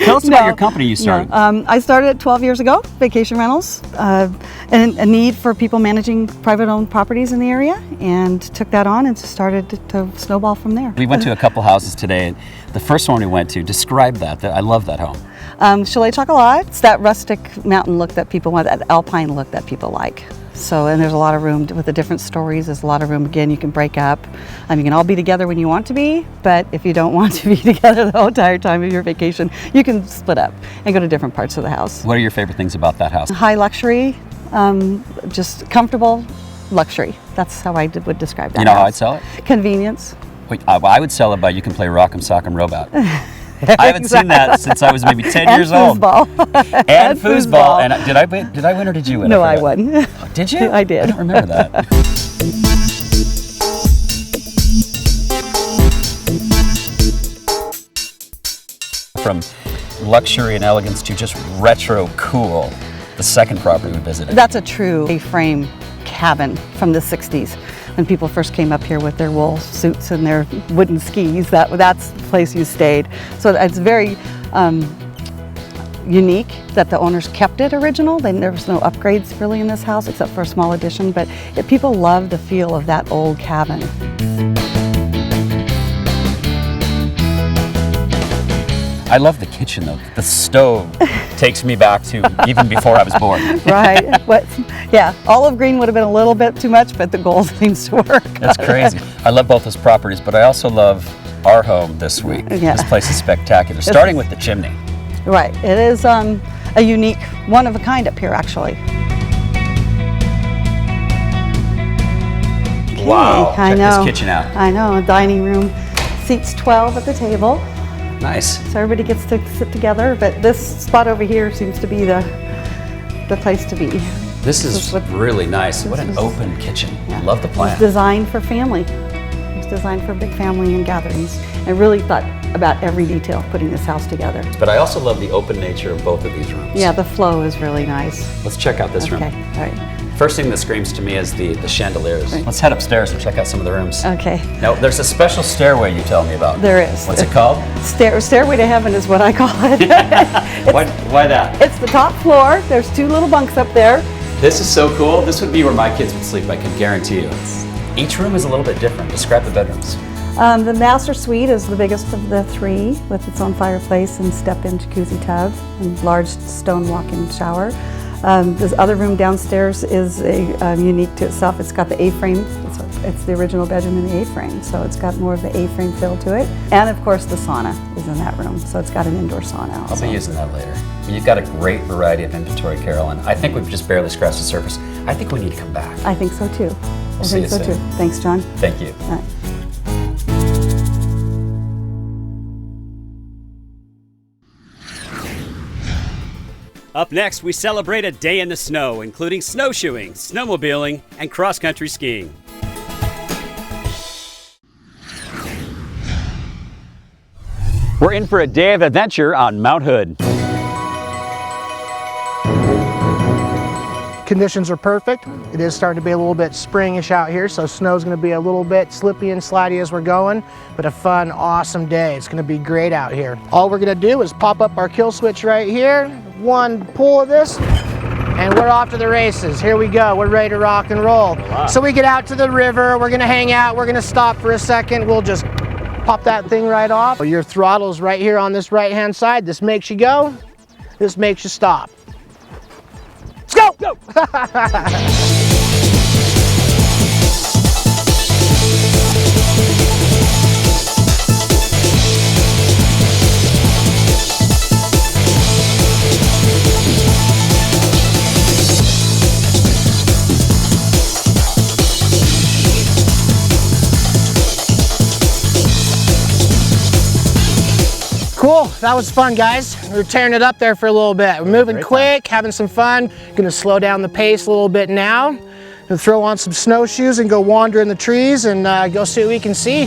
Speaker 1: Tell us about your company you started.
Speaker 20: I started it 12 years ago, Vacation Rentals, and a need for people managing private-owned properties in the area, and took that on and started to snowball from there.
Speaker 1: We went to a couple houses today. The first one we went to, describe that. I love that home.
Speaker 20: Chalet Chocolat. It's that rustic mountain look that people want, that alpine look that people like. So, and there's a lot of room with the different stories. There's a lot of room. Again, you can break up. You can all be together when you want to be, but if you don't want to be together the whole entire time of your vacation, you can split up and go to different parts of the house.
Speaker 1: What are your favorite things about that house?
Speaker 20: High luxury, just comfortable luxury. That's how I would describe that.
Speaker 1: You know
Speaker 20: house.
Speaker 1: how I'd sell it?
Speaker 20: Convenience.
Speaker 1: I would sell it by you can play Rock'em Sock'em Robot. I haven't seen that since I was maybe 10 years old. And foosball. And did I win or did you win?
Speaker 20: No, I won.
Speaker 1: Oh, did you?
Speaker 20: I did.
Speaker 1: I don't remember that. From luxury and elegance to just retro cool, the second property we visited.
Speaker 20: That's a true A-frame cabin from the 60s. When people first came up here with their wool suits and their wooden skis, that's the place you stayed. So it's very unique that the owners kept it original. There was no upgrades really in this house except for a small addition, but people love the feel of that old cabin.
Speaker 1: I love the kitchen though. The stove takes me back to even before I was born.
Speaker 20: Right. Yeah, olive green would have been a little bit too much, but the gold seems to work.
Speaker 1: That's crazy. I love both those properties, but I also love our home this week.
Speaker 20: Yeah.
Speaker 1: This place is spectacular, starting with the chimney.
Speaker 20: Right. It is a unique, one of a kind up here, actually.
Speaker 1: Wow.
Speaker 20: Check
Speaker 1: this kitchen out.
Speaker 20: I know. A dining room, seats 12 at the table.
Speaker 1: Nice.
Speaker 20: So everybody gets to sit together, but this spot over here seems to be the place to be.
Speaker 1: This is really nice. What an open kitchen. Yeah. Love the plan.
Speaker 20: It's designed for family. It's designed for big family and gatherings. I really thought about every detail putting this house together.
Speaker 1: But I also love the open nature of both of these rooms.
Speaker 20: Yeah, the flow is really nice.
Speaker 1: Let's check out this room.
Speaker 20: Okay, all right.
Speaker 1: First thing that screams to me is the chandeliers. Right. Let's head upstairs and check out some of the rooms.
Speaker 20: Okay.
Speaker 1: Now, there's a special stairway you tell me about.
Speaker 20: There is.
Speaker 1: What's it called?
Speaker 20: Stairway to Heaven is what I call it.
Speaker 1: Why that?
Speaker 20: It's the top floor. There's 2 little bunks up there.
Speaker 1: This is so cool. This would be where my kids would sleep, I can guarantee you. Each room is a little bit different. Describe the bedrooms.
Speaker 20: The master suite is the biggest of the 3 with its own fireplace and step-in jacuzzi tub and large stone walk-in shower. This other room downstairs is unique to itself. It's got the A-frame. It's a It's the original bedroom in the A-frame, so it's got more of the A-frame feel to it. And of course the sauna is in that room, so it's got an indoor sauna also.
Speaker 1: I'll be using that later. You've got a great variety of inventory, Carol, and I think we've just barely scratched the surface. I think we need to come back.
Speaker 20: I think so too.
Speaker 1: We'll see you soon.
Speaker 20: Thanks, John.
Speaker 1: Thank you.
Speaker 20: All right.
Speaker 1: Up next, we celebrate a day in the snow, including snowshoeing, snowmobiling, and cross-country skiing. We're in for a day of adventure on Mount Hood.
Speaker 21: Conditions are perfect. It is starting to be a little bit springish out here, so snow's going to be a little bit slippy and slidey as we're going, but a fun, awesome day. It's going to be great out here. All we're going to do is pop up our kill switch right here, one pull of this, and we're off to the races. Here we go. We're ready to rock and roll.
Speaker 1: Wow.
Speaker 21: So we get out to the river. We're going to hang out. We're going to stop for a second. We'll just pop that thing right off. Your throttle's right here on this right-hand side. This makes you go. This makes you stop. Let's go! Go! Cool, that was fun, guys. We're tearing it up there for a little bit. We're moving quick, having some fun. Gonna slow down the pace a little bit now. Gonna throw on some snowshoes and go wander in the trees and go see what we can see.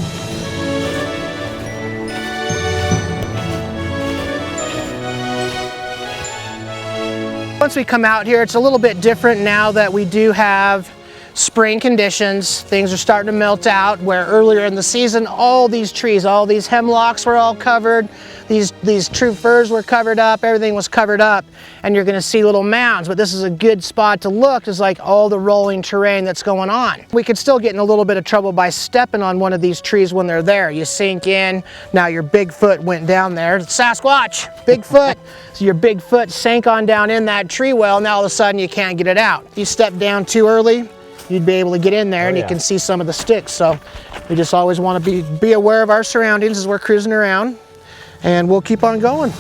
Speaker 21: Once we come out here, it's a little bit different now that we do have spring conditions. Things are starting to melt out, where earlier in the season, all these trees, all these hemlocks were all covered. These true firs were covered up, everything was covered up, and you're gonna see little mounds, but this is a good spot to look, is like all the rolling terrain that's going on. We could still get in a little bit of trouble by stepping on one of these trees when they're there. You sink in, now your big foot went down there. Sasquatch, Bigfoot. So your big foot sank on down in that tree well, now all of a sudden you can't get it out. If you step down too early, you'd be able to get in there and you can see some of the sticks. So we just always want to be aware of our surroundings as we're cruising around, and we'll keep on going.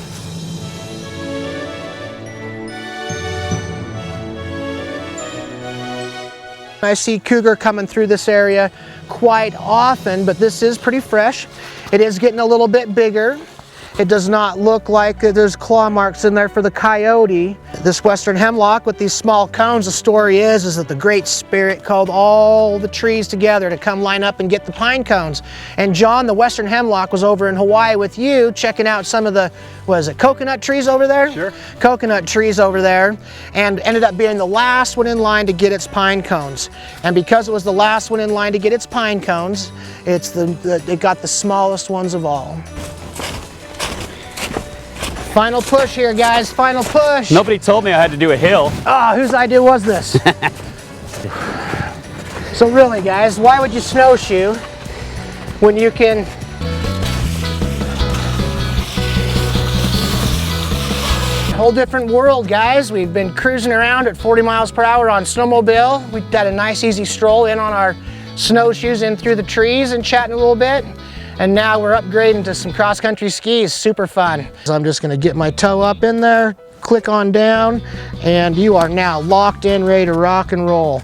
Speaker 21: I see cougar coming through this area quite often, but this is pretty fresh. It is getting a little bit bigger. It does not look like there's claw marks in there for the coyote. This western hemlock with these small cones, the story is that the Great Spirit called all the trees together to come line up and get the pine cones. And John, the western hemlock, was over in Hawaii with you checking out some of the, coconut trees over there?
Speaker 1: Sure.
Speaker 21: Coconut trees over there, and ended up being the last one in line to get its pine cones. And because it was the last one in line to get its pine cones, it got the smallest ones of all. Final push here, guys, final push.
Speaker 1: Nobody told me I had to do a hill.
Speaker 21: Ah, whose idea was this? So really, guys, why would you snowshoe when you can whole different world, guys. We've been cruising around at 40 miles per hour on snowmobile. We've got a nice easy stroll in on our snowshoes in through the trees and chatting a little bit. And now we're upgrading to some cross-country skis, super fun. So I'm just gonna get my toe up in there, click on down, and you are now locked in, ready to rock and roll.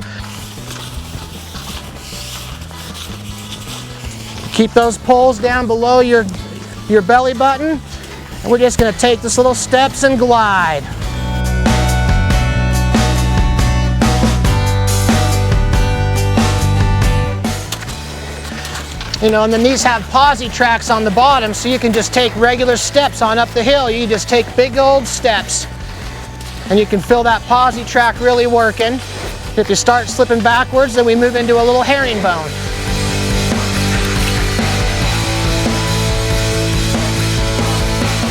Speaker 21: Keep those poles down below your belly button, and we're just gonna take this little steps and glide. You know, and then these have posi tracks on the bottom, so you can just take regular steps on up the hill. You just take big old steps, and you can feel that posi track really working. If you start slipping backwards, then we move into a little herringbone.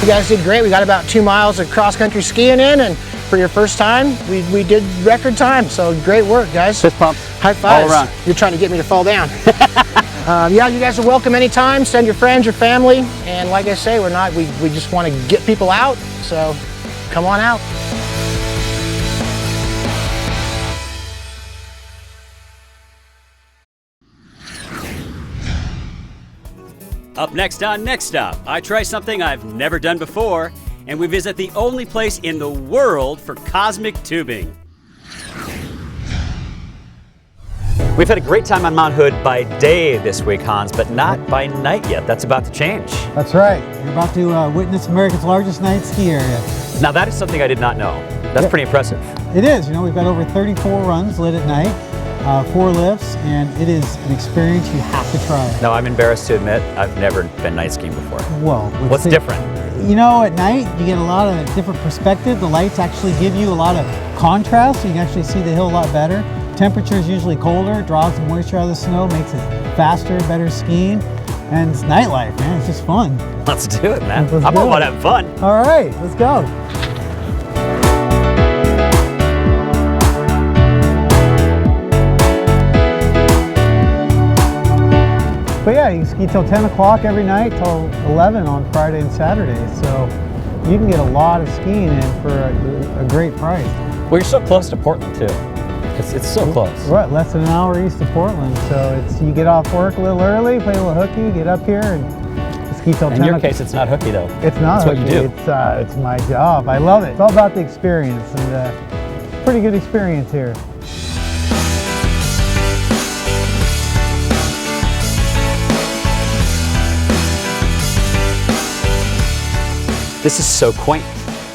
Speaker 21: You guys did great. We got about 2 miles of cross-country skiing in, and for your first time, we did record time, so great work, guys.
Speaker 1: Fist pump.
Speaker 21: High fives.
Speaker 1: All around.
Speaker 21: You're trying to get me to fall down. Yeah, you guys are welcome anytime. Send your friends, your family, and like I say, we just want to get people out, so come on out.
Speaker 1: Up next on Next Stop, I try something I've never done before, and we visit the only place in the world for cosmic tubing. We've had a great time on Mount Hood by day this week, Hans, but not by night yet. That's about to change.
Speaker 2: That's right. You're about to witness America's largest night ski area.
Speaker 1: Now that is something I did not know. That's pretty impressive.
Speaker 2: It is. You know, we've got over 34 runs lit at night, 4 lifts, and it is an experience you have to try.
Speaker 1: No, I'm embarrassed to admit I've never been night skiing before.
Speaker 2: Well,
Speaker 1: what's different?
Speaker 2: You know, at night you get a lot of different perspective. The lights actually give you a lot of contrast, so you can actually see the hill a lot better. Temperature is usually colder, draws the moisture out of the snow, makes it faster, better skiing, and it's nightlife, man. It's just fun.
Speaker 1: Let's do it, man. I'm all about having fun.
Speaker 2: All right, let's go. But yeah, you can ski till 10 o'clock every night, till 11 on Friday and Saturday. So you can get a lot of skiing in for a great price.
Speaker 1: Well, you're so close to Portland too. It's so close.
Speaker 2: Right, less than an hour east of Portland. So it's you get off work a little early, play a little hooky, get up here and ski till 10 o'clock.
Speaker 1: In your case, it's not hooky though.
Speaker 2: It's not
Speaker 1: That's
Speaker 2: hooky.
Speaker 1: what you do.
Speaker 2: It's my job. I love it. It's all about the experience, and pretty good experience here.
Speaker 1: This is so quaint.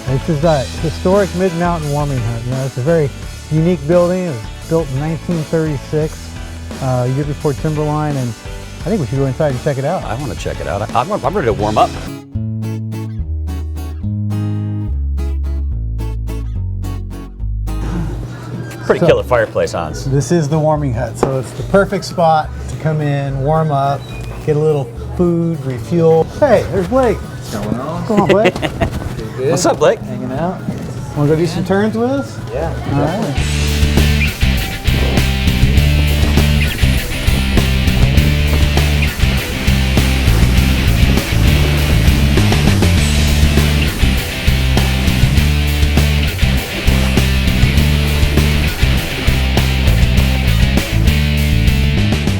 Speaker 2: This is a historic Mid-Mountain warming hut. You know, it's a very unique building. It was built in 1936, year before Timberline, and I think we should go inside and check it out.
Speaker 1: I want to check it out. I'm ready to warm up. Pretty killer fireplace, Hans.
Speaker 2: This is the warming hut, so it's the perfect spot to come in, warm up, get a little food, refuel. Hey, there's Blake. What's going on? Come on, Blake.
Speaker 1: What's up, Blake?
Speaker 2: Hanging out. Want to go do some turns with us?
Speaker 22: Yeah.
Speaker 2: All right.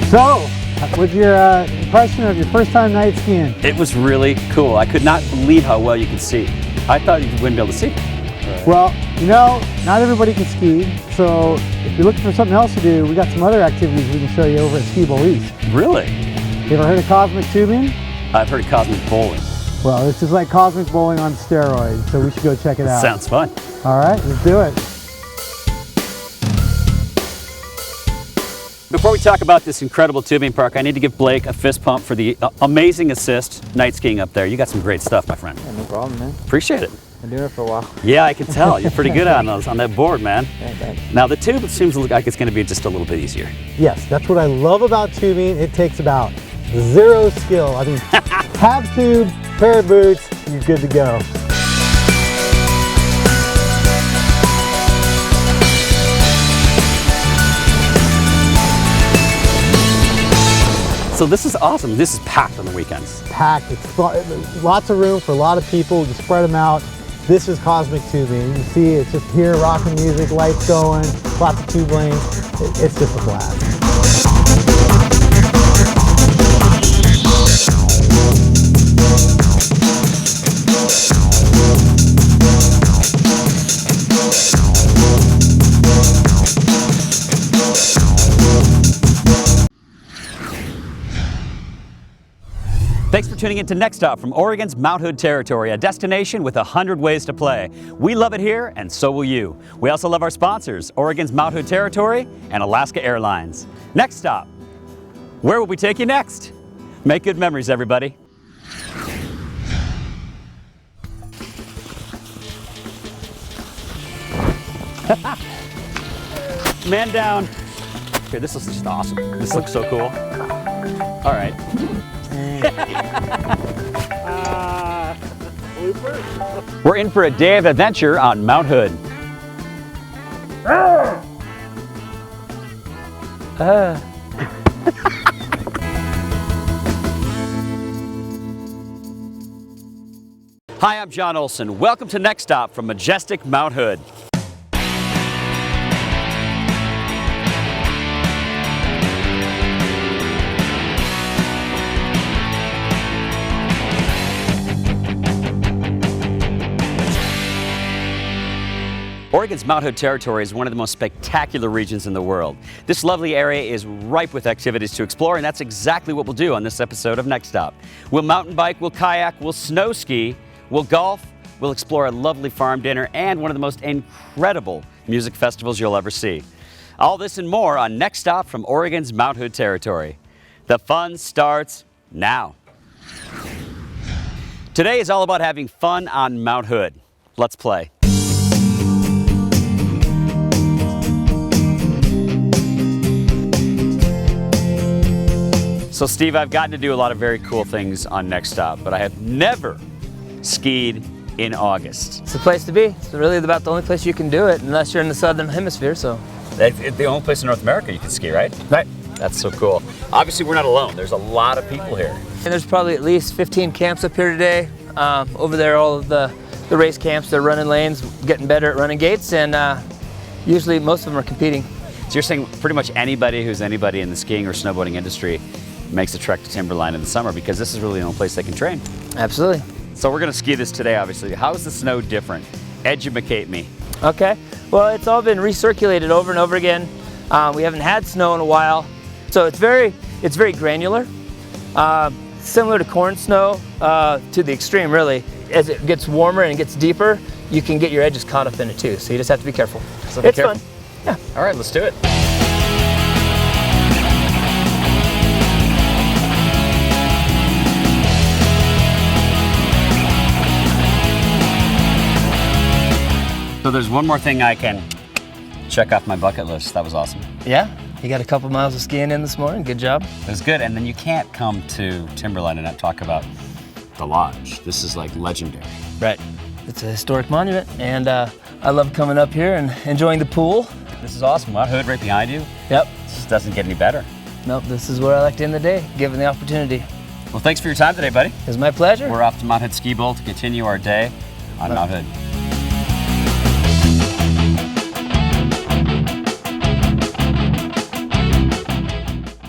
Speaker 2: So, what's your impression of your first time night skiing?
Speaker 1: It was really cool. I could not believe how well you could see. I thought you wouldn't be able to see.
Speaker 2: Well, you know, not everybody can ski, so if you're looking for something else to do, we got some other activities we can show you over at Ski Bowl East.
Speaker 1: Really?
Speaker 2: You ever heard of cosmic tubing?
Speaker 1: I've heard of cosmic bowling.
Speaker 2: Well, this is like cosmic bowling on steroids, so we should go check it out.
Speaker 1: Sounds fun.
Speaker 2: All right, let's do it.
Speaker 1: Before we talk about this incredible tubing park, I need to give Blake a fist pump for the amazing assist night skiing up there. You got some great stuff, my friend.
Speaker 22: Yeah, no problem, man.
Speaker 1: Appreciate it.
Speaker 22: Been doing it for a while.
Speaker 1: Yeah, I can tell. You're pretty good on that board, man.
Speaker 22: Yeah, thanks.
Speaker 1: Now the tube seems like it's going to be just a little bit easier.
Speaker 2: Yes, that's what I love about tubing. It takes about zero skill. I mean, have tube, pair of boots, you're good to go.
Speaker 1: So this is awesome. This is packed on the weekends.
Speaker 2: Packed. It's lots of room for a lot of people. Just spread them out. This is cosmic tubing. You see, it's just here, rocking music, lights going, lots of tube lanes. It's just a blast.
Speaker 1: Thanks for tuning in to Next Stop from Oregon's Mount Hood territory, a destination with 100 ways to play. We love it here, and so will you. We also love our sponsors, Oregon's Mount Hood territory and Alaska Airlines. Next Stop. Where will we take you next? Make good memories, everybody. Man down. Here, this is just awesome. This looks so cool. All right. We're in for a day of adventure on Mount Hood. Hi, I'm John Olson. Welcome to Next Stop from majestic Mount Hood. Oregon's Mount Hood Territory is one of the most spectacular regions in the world. This lovely area is ripe with activities to explore, and that's exactly what we'll do on this episode of Next Stop. We'll mountain bike, we'll kayak, we'll snow ski, we'll golf, we'll explore a lovely farm dinner, and one of the most incredible music festivals you'll ever see. All this and more on Next Stop from Oregon's Mount Hood Territory. The fun starts now. Today is all about having fun on Mount Hood. Let's play. So Steve, I've gotten to do a lot of very cool things on Next Stop, but I have never skied in August.
Speaker 3: It's the place to be. It's really about the only place you can do it, unless you're in the southern hemisphere, so.
Speaker 1: It's the only place in North America you can ski, right?
Speaker 3: Right.
Speaker 1: That's so cool. Obviously, we're not alone. There's a lot of people here.
Speaker 3: And there's probably at least 15 camps up here today. Over there, all of the race camps, they're running lanes, getting better at running gates, and usually most of them are competing.
Speaker 1: So you're saying pretty much anybody who's anybody in the skiing or snowboarding industry makes a trek to Timberline in the summer because this is really the only place they can train.
Speaker 3: Absolutely.
Speaker 1: So we're gonna ski this today, obviously. How is the snow different? Educate me.
Speaker 3: Okay. Well, it's all been recirculated over and over again. We haven't had snow in a while, so it's very granular. Similar to corn snow, to the extreme, really. As it gets warmer and gets deeper, you can get your edges caught up in it too. So you just have to be careful.
Speaker 1: So
Speaker 3: it's fun. Yeah.
Speaker 1: All right, let's do it. So there's one more thing I can check off my bucket list. That was awesome.
Speaker 3: Yeah, you got a couple miles of skiing in this morning. Good job.
Speaker 1: It was good, and then you can't come to Timberline and not talk about the lodge. This is like legendary.
Speaker 3: Right. It's a historic monument, and I love coming up here and enjoying the pool.
Speaker 1: This is awesome. Mount Hood right behind you.
Speaker 3: Yep.
Speaker 1: This just doesn't get any better.
Speaker 3: Nope, this is where I like to end the day, given the opportunity.
Speaker 1: Well, thanks for your time today, buddy.
Speaker 3: It was my pleasure.
Speaker 1: We're off to Mount Hood Ski Bowl to continue our day on Mount Hood.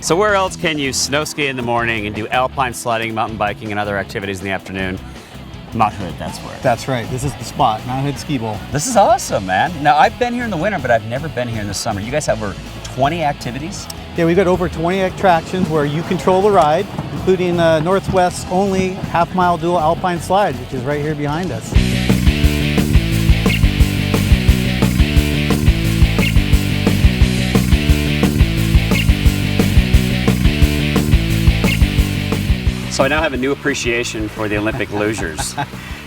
Speaker 1: So where else can you snow ski in the morning and do alpine sledding, mountain biking, and other activities in the afternoon? Mount Hood, that's where.
Speaker 2: That's right. This is the spot, Mount Hood Ski Bowl.
Speaker 1: This is awesome, man. Now, I've been here in the winter, but I've never been here in the summer. You guys have over 20 activities?
Speaker 2: Yeah, we've got over 20 attractions where you control the ride, including Northwest's only half-mile dual alpine slide, which is right here behind us.
Speaker 1: So I now have a new appreciation for the Olympic lugers.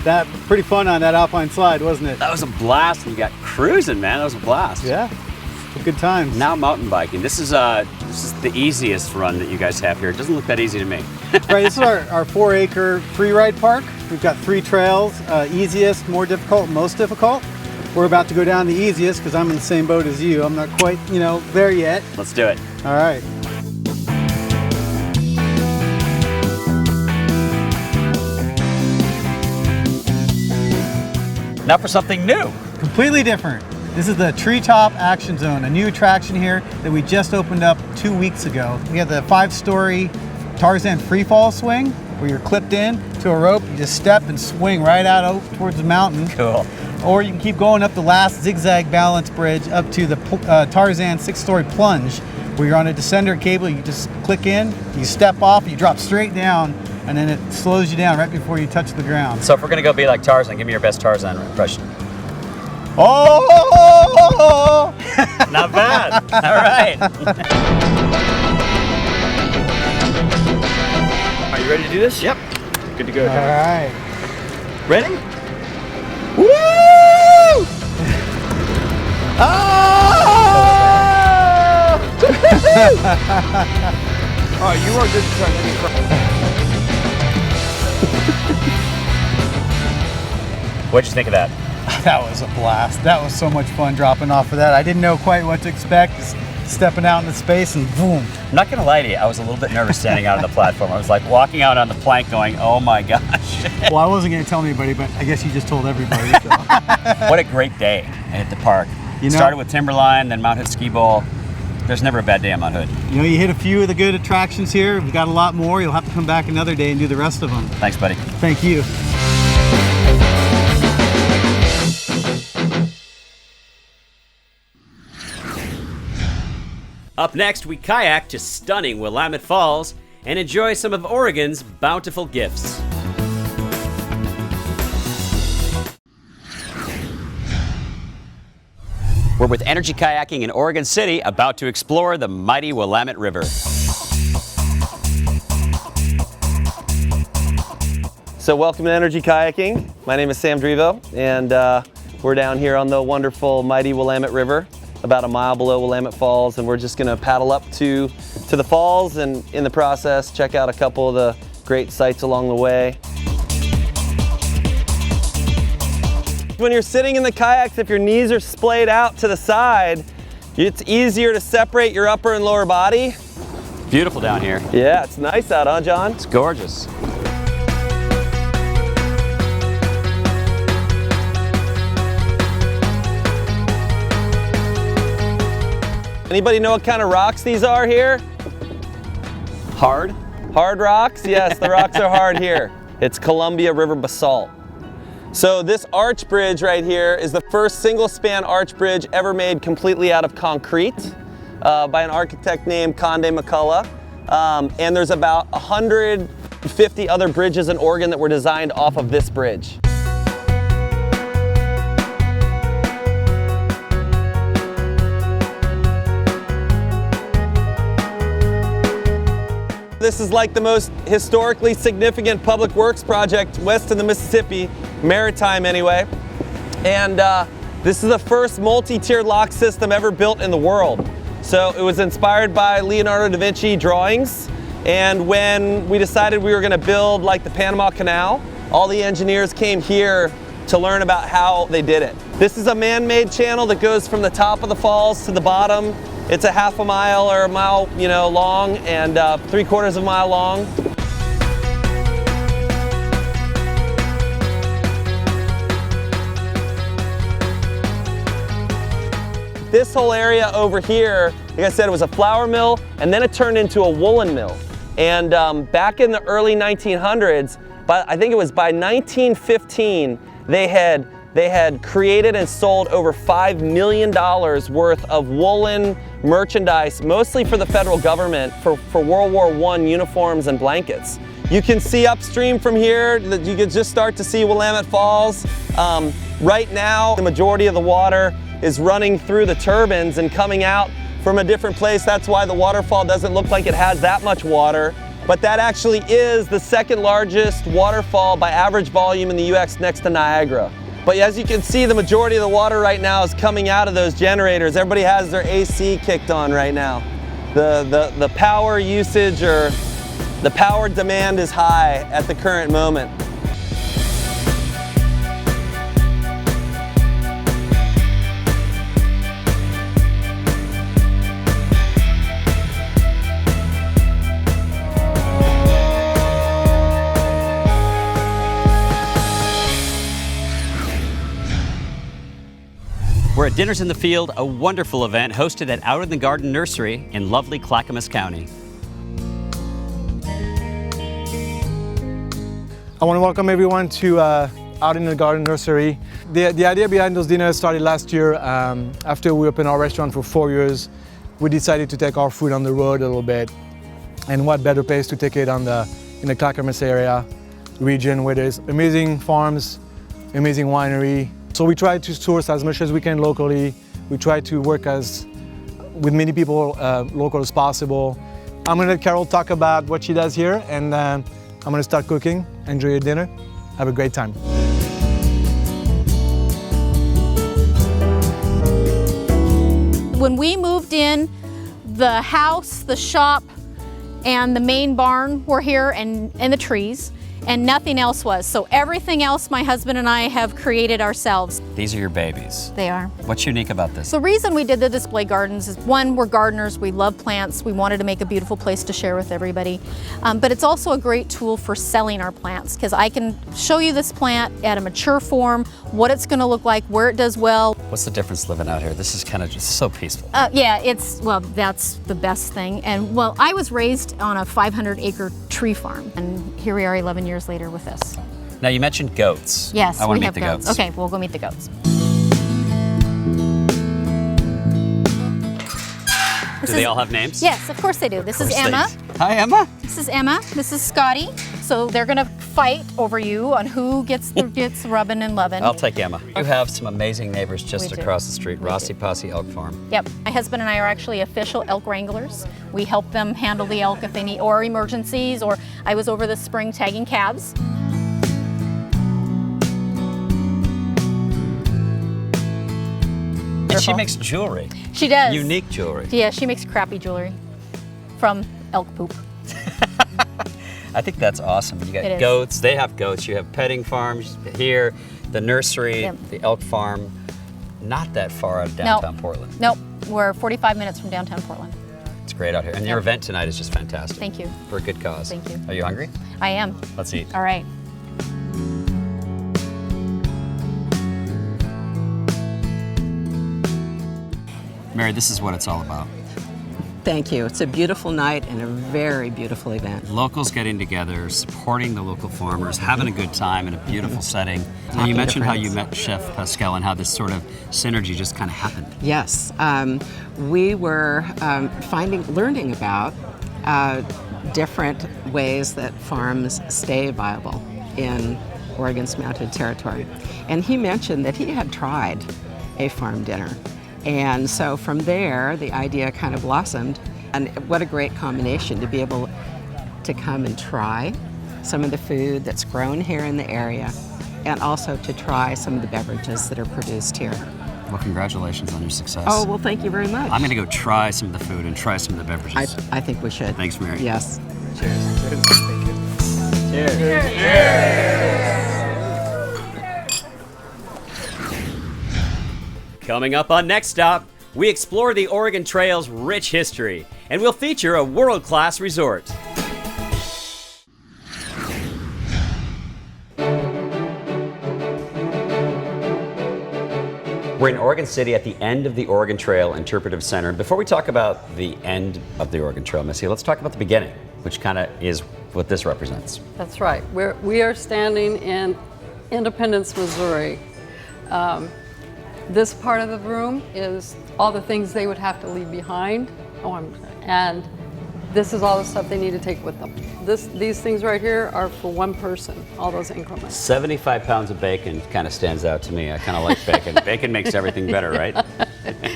Speaker 2: That pretty fun on that alpine slide, wasn't it?
Speaker 1: That was a blast, and you got cruising, man. That was a blast.
Speaker 2: Yeah, good times.
Speaker 1: Now mountain biking. This is the easiest run that you guys have here. It doesn't look that easy to me.
Speaker 2: Right, this is our 4-acre free ride park. We've got 3 trails, easiest, more difficult, most difficult. We're about to go down the easiest because I'm in the same boat as you. I'm not quite, there yet.
Speaker 1: Let's do it.
Speaker 2: All right.
Speaker 1: Now for something new.
Speaker 2: Completely different. This is the Treetop Action Zone, a new attraction here that we just opened up 2 weeks ago. We have the 5-story Tarzan freefall swing where you're clipped in to a rope. You just step and swing right out towards the mountain.
Speaker 1: Cool.
Speaker 2: Or you can keep going up the last zigzag balance bridge up to the Tarzan 6-story plunge where you're on a descender cable. You just click in, you step off, you drop straight down, and then it slows you down right before you touch the ground.
Speaker 1: So if we're gonna go be like Tarzan, give me your best Tarzan impression.
Speaker 2: Oh!
Speaker 1: Not bad. All right.
Speaker 3: Are you ready to do this?
Speaker 1: Yep.
Speaker 3: Good to go.
Speaker 2: All right.
Speaker 3: Ready?
Speaker 2: Woo! Oh!
Speaker 3: Oh, you are good to try.
Speaker 1: What'd you think of that?
Speaker 2: That was a blast. That was so much fun dropping off of that. I didn't know quite what to expect. Just stepping out into space and boom.
Speaker 1: I'm not gonna lie to you, I was a little bit nervous standing out on the platform. I was like walking out on the plank going, oh my gosh.
Speaker 2: Well, I wasn't gonna tell anybody, but I guess you just told everybody. So.
Speaker 1: What a great day at the park. Started with Timberline, then Mount Hood Ski Bowl. There's never a bad day on Mount Hood.
Speaker 2: You hit a few of the good attractions here. We've got a lot more. You'll have to come back another day and do the rest of them.
Speaker 1: Thanks, buddy.
Speaker 2: Thank you.
Speaker 6: Up next, we kayak to stunning Willamette Falls and enjoy some of Oregon's bountiful gifts.
Speaker 1: We're with Energy Kayaking in Oregon City, about to explore the mighty Willamette River.
Speaker 22: So welcome to Energy Kayaking. My name is Sam Drivo, and we're down here on the wonderful, mighty Willamette River, about a mile below Willamette Falls, and we're just gonna paddle up to the falls, and in the process, check out a couple of the great sights along the way. When you're sitting in the kayaks, if your knees are splayed out to the side, it's easier to separate your upper and lower body.
Speaker 1: Beautiful down here.
Speaker 22: Yeah, it's nice out, huh, John?
Speaker 1: It's gorgeous.
Speaker 22: Anybody know what kind of rocks these are here?
Speaker 1: Hard?
Speaker 22: Hard rocks? Yes, the rocks are hard here. It's Columbia River basalt. So this arch bridge right here is the first single span arch bridge ever made completely out of concrete by an architect named Conde McCullough. And there's about 150 other bridges in Oregon that were designed off of this bridge. This is like the most historically significant public works project west of the Mississippi, maritime anyway. And this is the first multi-tiered lock system ever built in the world. So it was inspired by Leonardo da Vinci drawings. And when we decided we were gonna build like the Panama Canal, all the engineers came here to learn about how they did it. This is a man-made channel that goes from the top of the falls to the bottom. It's a half a mile or a mile, long, and 3/4 of a mile long. This whole area over here, like I said, it was a flour mill, and then it turned into a woolen mill. And back in the early 1900s, but I think it was by 1915, they had created and sold over $5 million worth of woolen merchandise, mostly for the federal government, for World War I uniforms and blankets. You can see upstream from here that you can just start to see Willamette Falls. Right now, the majority of the water is running through the turbines and coming out from a different place. That's why the waterfall doesn't look like it has that much water. But that actually is the second largest waterfall by average volume in the US, next to Niagara. But as you can see, the majority of the water right now is coming out of those generators. Everybody has their AC kicked on right now. The power usage or the power demand is high at the current moment.
Speaker 1: We're at Dinners in the Field, a wonderful event hosted at Out in the Garden Nursery in lovely Clackamas County.
Speaker 23: I want to welcome everyone to Out in the Garden Nursery. The idea behind those dinners started last year. After we opened our restaurant for 4 years, we decided to take our food on the road a little bit. And what better place to take it in the Clackamas area region, where there's amazing farms, amazing winery. So we try to source as much as we can locally. We try to work with many people local as possible. I'm gonna let Carol talk about what she does here, and I'm gonna start cooking. Enjoy your dinner. Have a great time.
Speaker 4: When we moved in, the house, the shop, and the main barn were here, and the trees. And nothing else was. So everything else my husband and I have created ourselves.
Speaker 1: These are your babies.
Speaker 4: They are.
Speaker 1: What's unique about this?
Speaker 4: The reason we did the display gardens is, one, we're gardeners, we love plants, we wanted to make a beautiful place to share with everybody. But it's also a great tool for selling our plants, because I can show you this plant at a mature form, what it's gonna look like, where it does well.
Speaker 1: What's the difference living out here? This is kind of just so peaceful.
Speaker 4: Yeah, that's the best thing. And well, I was raised on a 500-acre tree farm, and here we are 11 years later with this.
Speaker 1: Now you mentioned goats.
Speaker 4: Yes,
Speaker 1: I want
Speaker 4: we
Speaker 1: to
Speaker 4: have
Speaker 1: meet the goats.
Speaker 4: Okay, we'll go meet the goats.
Speaker 1: Do they all have names?
Speaker 7: Yes, of course they do. This is
Speaker 1: Of course
Speaker 7: Emma.
Speaker 1: Hi, Emma.
Speaker 7: This is Emma. This is Scotty. So they're gonna fight over you on who gets the rubbing and loving.
Speaker 1: I'll take Emma. You have some amazing neighbors just
Speaker 7: We do.
Speaker 1: across the street,
Speaker 7: We
Speaker 1: Rossi
Speaker 7: do.
Speaker 1: Posse Elk Farm.
Speaker 7: Yep. My husband and I are actually official elk wranglers. We help them handle the elk if they need, or emergencies, or I was over this spring tagging calves.
Speaker 1: And she makes jewelry.
Speaker 7: She does.
Speaker 1: Unique jewelry.
Speaker 7: Yeah, she makes crappy jewelry from elk poop.
Speaker 1: I think that's awesome. You
Speaker 7: It
Speaker 1: got
Speaker 7: is.
Speaker 1: goats. They have goats. You have petting farms here, the nursery,
Speaker 7: Yep.
Speaker 1: the elk farm. Not that far out of downtown Portland.
Speaker 7: Nope. We're 45 minutes from downtown Portland.
Speaker 1: It's great out here. And your event tonight is just fantastic.
Speaker 7: Thank you.
Speaker 1: For a good cause.
Speaker 7: Thank you.
Speaker 1: Are you hungry?
Speaker 7: I am.
Speaker 1: Let's eat.
Speaker 7: All right.
Speaker 1: Mary, this is what it's all about.
Speaker 9: Thank you. It's a beautiful night and a very beautiful event.
Speaker 1: Locals getting together, supporting the local farmers, having a good time in a beautiful setting. And
Speaker 9: Talking
Speaker 1: you
Speaker 9: to
Speaker 1: mentioned how you
Speaker 9: friends.
Speaker 1: met Chef Pascal and how this sort of synergy just kind of happened.
Speaker 9: Yes, we were learning about different ways that farms stay viable in Oregon's Mounted Territory. And he mentioned that he had tried a farm dinner. And so from there, the idea kind of blossomed. And what a great combination to be able to come and try some of the food that's grown here in the area, and also to try some of the beverages that are produced here.
Speaker 1: Well, congratulations on your success.
Speaker 9: Oh, well, thank you very much.
Speaker 1: I'm going to go try some of the food and try some of the beverages.
Speaker 9: I think we should.
Speaker 1: Thanks, Mary.
Speaker 9: Yes.
Speaker 1: Cheers. Thank you.
Speaker 6: Coming up on Next Stop, we explore the Oregon Trail's rich history, and we'll feature a world-class resort.
Speaker 1: We're in Oregon City at the end of the Oregon Trail Interpretive Center. Before we talk about the end of the Oregon Trail, Missy, let's talk about the beginning, which kind of is what this represents.
Speaker 10: That's right. We are standing in Independence, Missouri. This part of the room is all the things they would have to leave behind. And this is all the stuff they need to take with them. These things right here are for one person, all those increments.
Speaker 1: 75 pounds of bacon kind of stands out to me. I kind of like bacon. Bacon makes everything better, right?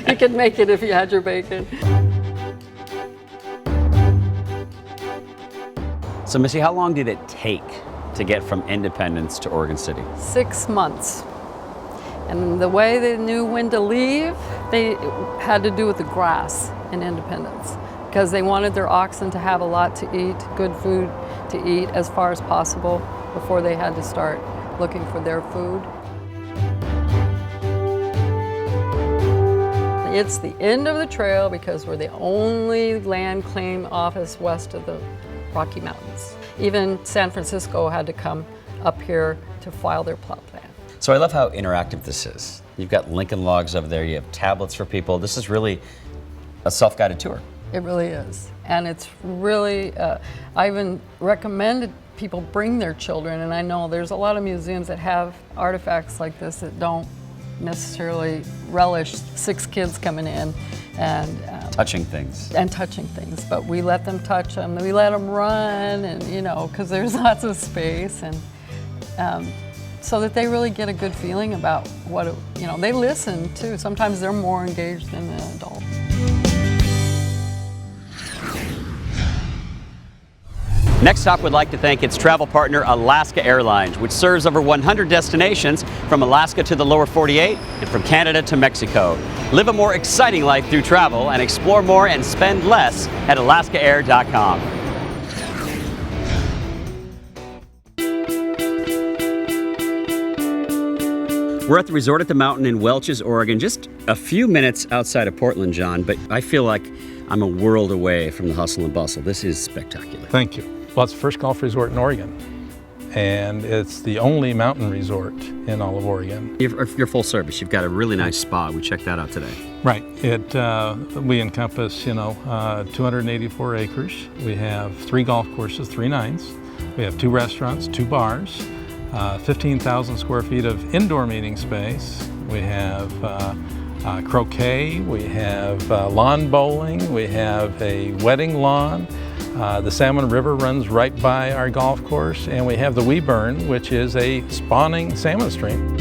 Speaker 10: You could make it if you had your bacon.
Speaker 1: So, Missy, how long did it take to get from Independence to Oregon City?
Speaker 10: 6 months. And the way they knew when to leave, they had to do with the grass in Independence, because they wanted their oxen to have a lot to eat, good food to eat as far as possible before they had to start looking for their food. It's the end of the trail because we're the only land claim office west of the Rocky Mountains. Even San Francisco had to come up here to file their plot plan.
Speaker 1: So I love how interactive this is. You've got Lincoln Logs over there, you have tablets for people. This is really a self-guided tour.
Speaker 10: It really is. And it's really, I even recommended people bring their children, and I know there's a lot of museums that have artifacts like this that don't necessarily relish 6 kids coming in and
Speaker 1: touching things.
Speaker 10: And touching things, but we let them touch them, we let them run, and because there's lots of space, and so that they really get a good feeling about what they listen too. Sometimes they're more engaged than the adult.
Speaker 1: Next Stop would like to thank its travel partner, Alaska Airlines, which serves over 100 destinations from Alaska to the lower 48 and from Canada to Mexico. Live a more exciting life through travel and explore more and spend less at alaskaair.com. We're at the Resort at the Mountain in Welches, Oregon, just a few minutes outside of Portland, John, but I feel like I'm a world away from the hustle and bustle. This is spectacular.
Speaker 24: Thank you. Well, it's the first golf resort in Oregon, and it's the only mountain resort in all of Oregon.
Speaker 1: You're full service. You've got a really nice spa. We checked that out today.
Speaker 24: Right. We encompass, 284 acres. We have 3 golf courses, 3 nines. We have 2 restaurants, 2 bars, 15,000 square feet of indoor meeting space. We have croquet, we have lawn bowling, we have a wedding lawn. The Salmon River runs right by our golf course, and we have the Weeburn, which is a spawning salmon stream.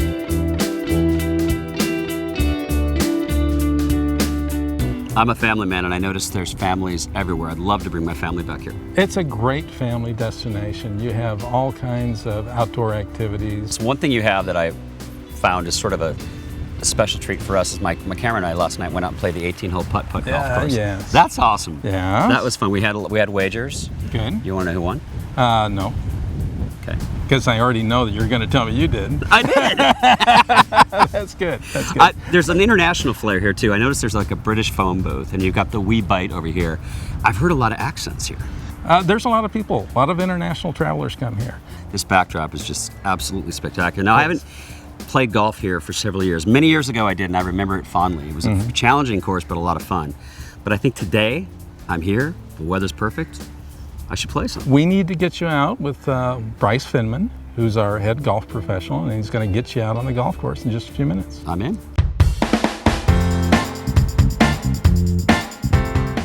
Speaker 1: I'm a family man, and I notice there's families everywhere. I'd love to bring my family back here.
Speaker 24: It's a great family destination. You have all kinds of outdoor activities.
Speaker 1: One thing you have that I found is sort of a special treat for us is my camera and I last night went out and played the 18-hole putt-putt golf course.
Speaker 24: Yes.
Speaker 1: That's awesome.
Speaker 24: Yeah.
Speaker 1: That was fun. We had wagers.
Speaker 24: Good.
Speaker 1: You want to know who won?
Speaker 24: No.
Speaker 1: Okay.
Speaker 24: Because I already know that you're going to tell me you did.
Speaker 1: I did.
Speaker 24: That's good. That's good.
Speaker 1: There's an international flair here too. I noticed there's like a British phone booth, and you've got the Wee Bite over here. I've heard a lot of accents here.
Speaker 24: There's a lot of people, a lot of international travelers come here.
Speaker 1: This backdrop is just absolutely spectacular. Now, I haven't played golf here for several years. Many years ago I did, and I remember it fondly. It was a challenging course, but a lot of fun. But I think today, I'm here, the weather's perfect, I should play some.
Speaker 24: We need to get you out with Bryce Finman, who's our head golf professional, and he's going to get you out on the golf course in just a few minutes.
Speaker 1: I'm in.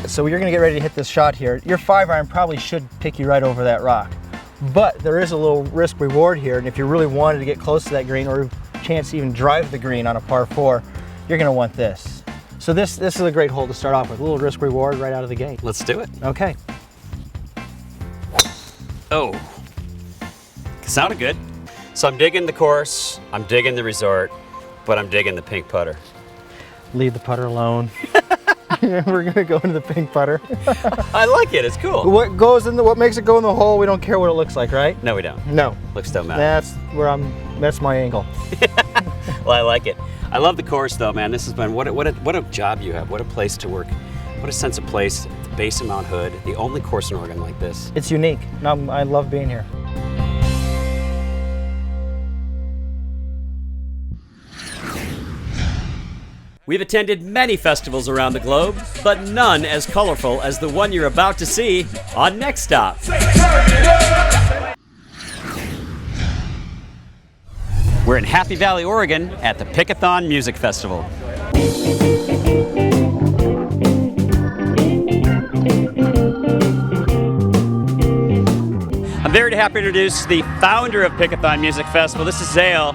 Speaker 8: So you're going to get ready to hit this shot here. Your 5-iron probably should pick you right over that rock. But there is a little risk reward here, and if you really wanted to get close to that green or chance to even drive the green on a par 4, you're going to want this. So this is a great hole to start off with. A little risk reward right out of the gate.
Speaker 1: Let's do it.
Speaker 8: Okay.
Speaker 1: Oh, sounded good. So I'm digging the course, I'm digging the resort, but I'm digging the pink putter.
Speaker 8: Leave the putter alone. We're gonna go into the pink putter.
Speaker 1: I like it, it's cool.
Speaker 8: What makes it go in the hole, we don't care what it looks like, right?
Speaker 1: No, we don't.
Speaker 8: No.
Speaker 1: Looks don't matter.
Speaker 8: That's my angle.
Speaker 1: Well, I like it. I love the course though, man. This has been, what a job you have. What a place to work. What a sense of place at the base of Mount Hood. The only course in Oregon like this.
Speaker 8: It's unique. I love being here.
Speaker 6: We've attended many festivals around the globe, but none as colorful as the one you're about to see on Next Stop. We're in Happy Valley, Oregon at the Pickathon Music Festival. I'm very happy to introduce the founder of Pickathon Music Festival. This is Zale.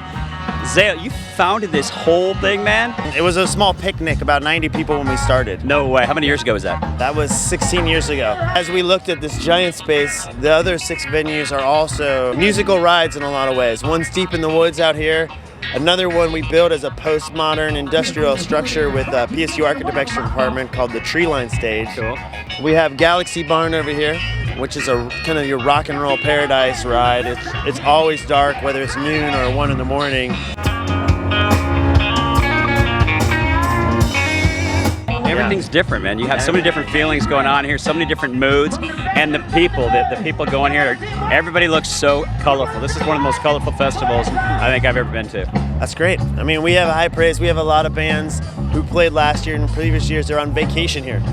Speaker 6: Zale, you founded this whole thing, man?
Speaker 11: It was a small picnic, about 90 people when we started.
Speaker 1: No way. How many years ago was that?
Speaker 11: That was 16 years ago. As we looked at this giant space, the other 6 venues are also musical rides in a lot of ways. One's deep in the woods out here. Another one we built as a postmodern industrial structure with a PSU architecture department called the Tree Line Stage.
Speaker 1: Cool.
Speaker 11: We have Galaxy Barn over here, which is a kind of your rock and roll paradise ride. It's always dark, whether it's noon or 1 in the morning.
Speaker 1: Everything's different, man. You have so many different feelings going on here, so many different moods, and the people going here, everybody looks so colorful. This is one of the most colorful festivals I think I've ever been to.
Speaker 11: That's great. I mean, we have high praise. We have a lot of bands who played last year and previous years. They're on vacation here.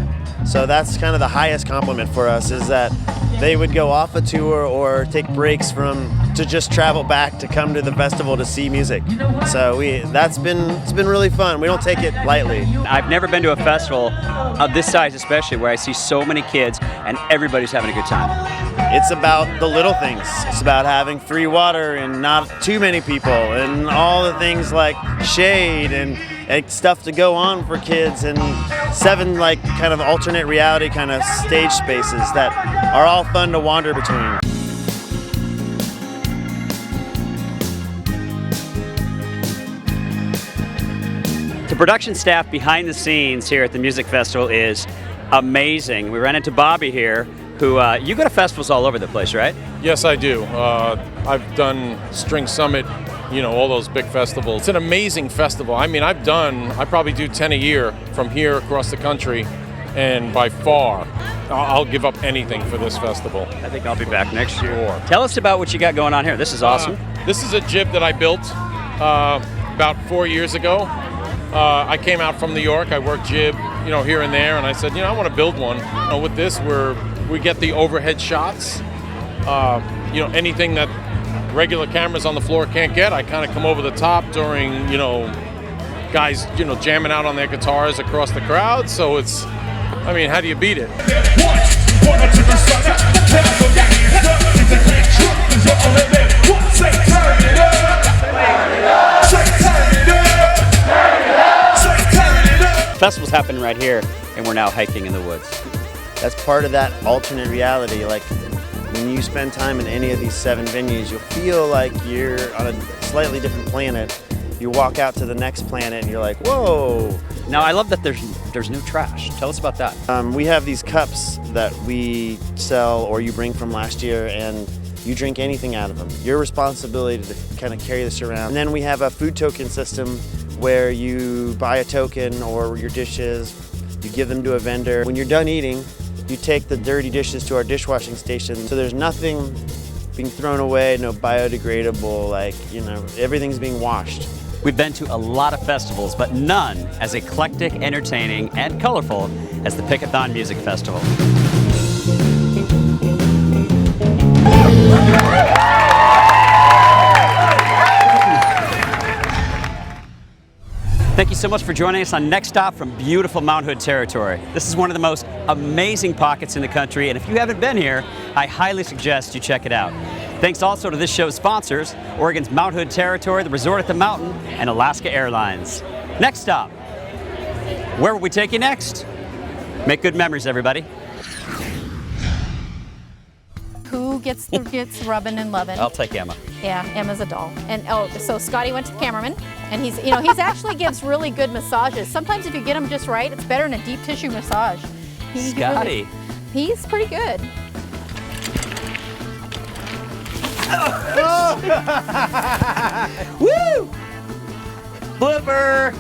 Speaker 11: So that's kind of the highest compliment for us, is that they would go off a tour or take breaks to just travel back to come to the festival to see music. So it's been really fun. We don't take it lightly.
Speaker 1: I've never been to a festival of this size, especially, where I see so many kids and everybody's having a good time.
Speaker 11: It's about the little things. It's about having free water and not too many people, and all the things like shade and stuff to go on for kids, and 7 like kind of alternate reality kind of stage spaces that are all fun to wander between.
Speaker 1: The production staff behind the scenes here at the music festival is amazing. We ran into Bobby here, who you go to festivals all over the place, right?
Speaker 12: Yes, I do. I've done String Summit, all those big festivals. It's an amazing festival. I mean, I probably do 10 a year from here across the country, and by far, I'll give up anything for this festival.
Speaker 1: I think I'll be back next year. Tell us about what you got going on here. This is awesome.
Speaker 12: This is a jib that I built about 4 years ago. I came out from New York. I worked jib, here and there, and I said, I want to build one. With this, we get the overhead shots. Anything that regular cameras on the floor can't get, I kind of come over the top during, guys, you know, jamming out on their guitars across the crowd. So it's, I mean, how do you beat it?
Speaker 1: Festival's happening right here, and we're now hiking in the woods.
Speaker 11: That's part of that alternate reality. Like when you spend time in any of these 7 venues, you'll feel like you're on a slightly different planet. You walk out to the next planet and you're like, whoa.
Speaker 1: Now I love that there's new trash. Tell us about that.
Speaker 11: We have these cups that we sell or you bring from last year, and you drink anything out of them. Your responsibility to kind of carry this around. And then we have a food token system where you buy a token or your dishes, you give them to a vendor. When you're done eating, you take the dirty dishes to our dishwashing station. So there's nothing being thrown away, no biodegradable, like, you know, everything's being washed.
Speaker 1: We've been to a lot of festivals, but none as eclectic, entertaining, and colorful as the Pickathon Music Festival. Thank you so much for joining us on Next Stop from beautiful Mount Hood territory. This is one of the most amazing pockets in the country, and if you haven't been here, I highly suggest you check it out. Thanks also to this show's sponsors, Oregon's Mount Hood Territory, the Resort at the Mountain, and Alaska Airlines. Next Stop. Where will we take you next? Make good memories, everybody.
Speaker 7: Who gets rubbing and loving?
Speaker 1: I'll take Emma.
Speaker 7: Yeah, Emma's a doll. And so Scotty went to the cameraman, and he's actually gives really good massages. Sometimes if you get him just right, it's better than a deep tissue massage.
Speaker 1: Scotty.
Speaker 7: He's pretty good.
Speaker 1: Woo! Blooper!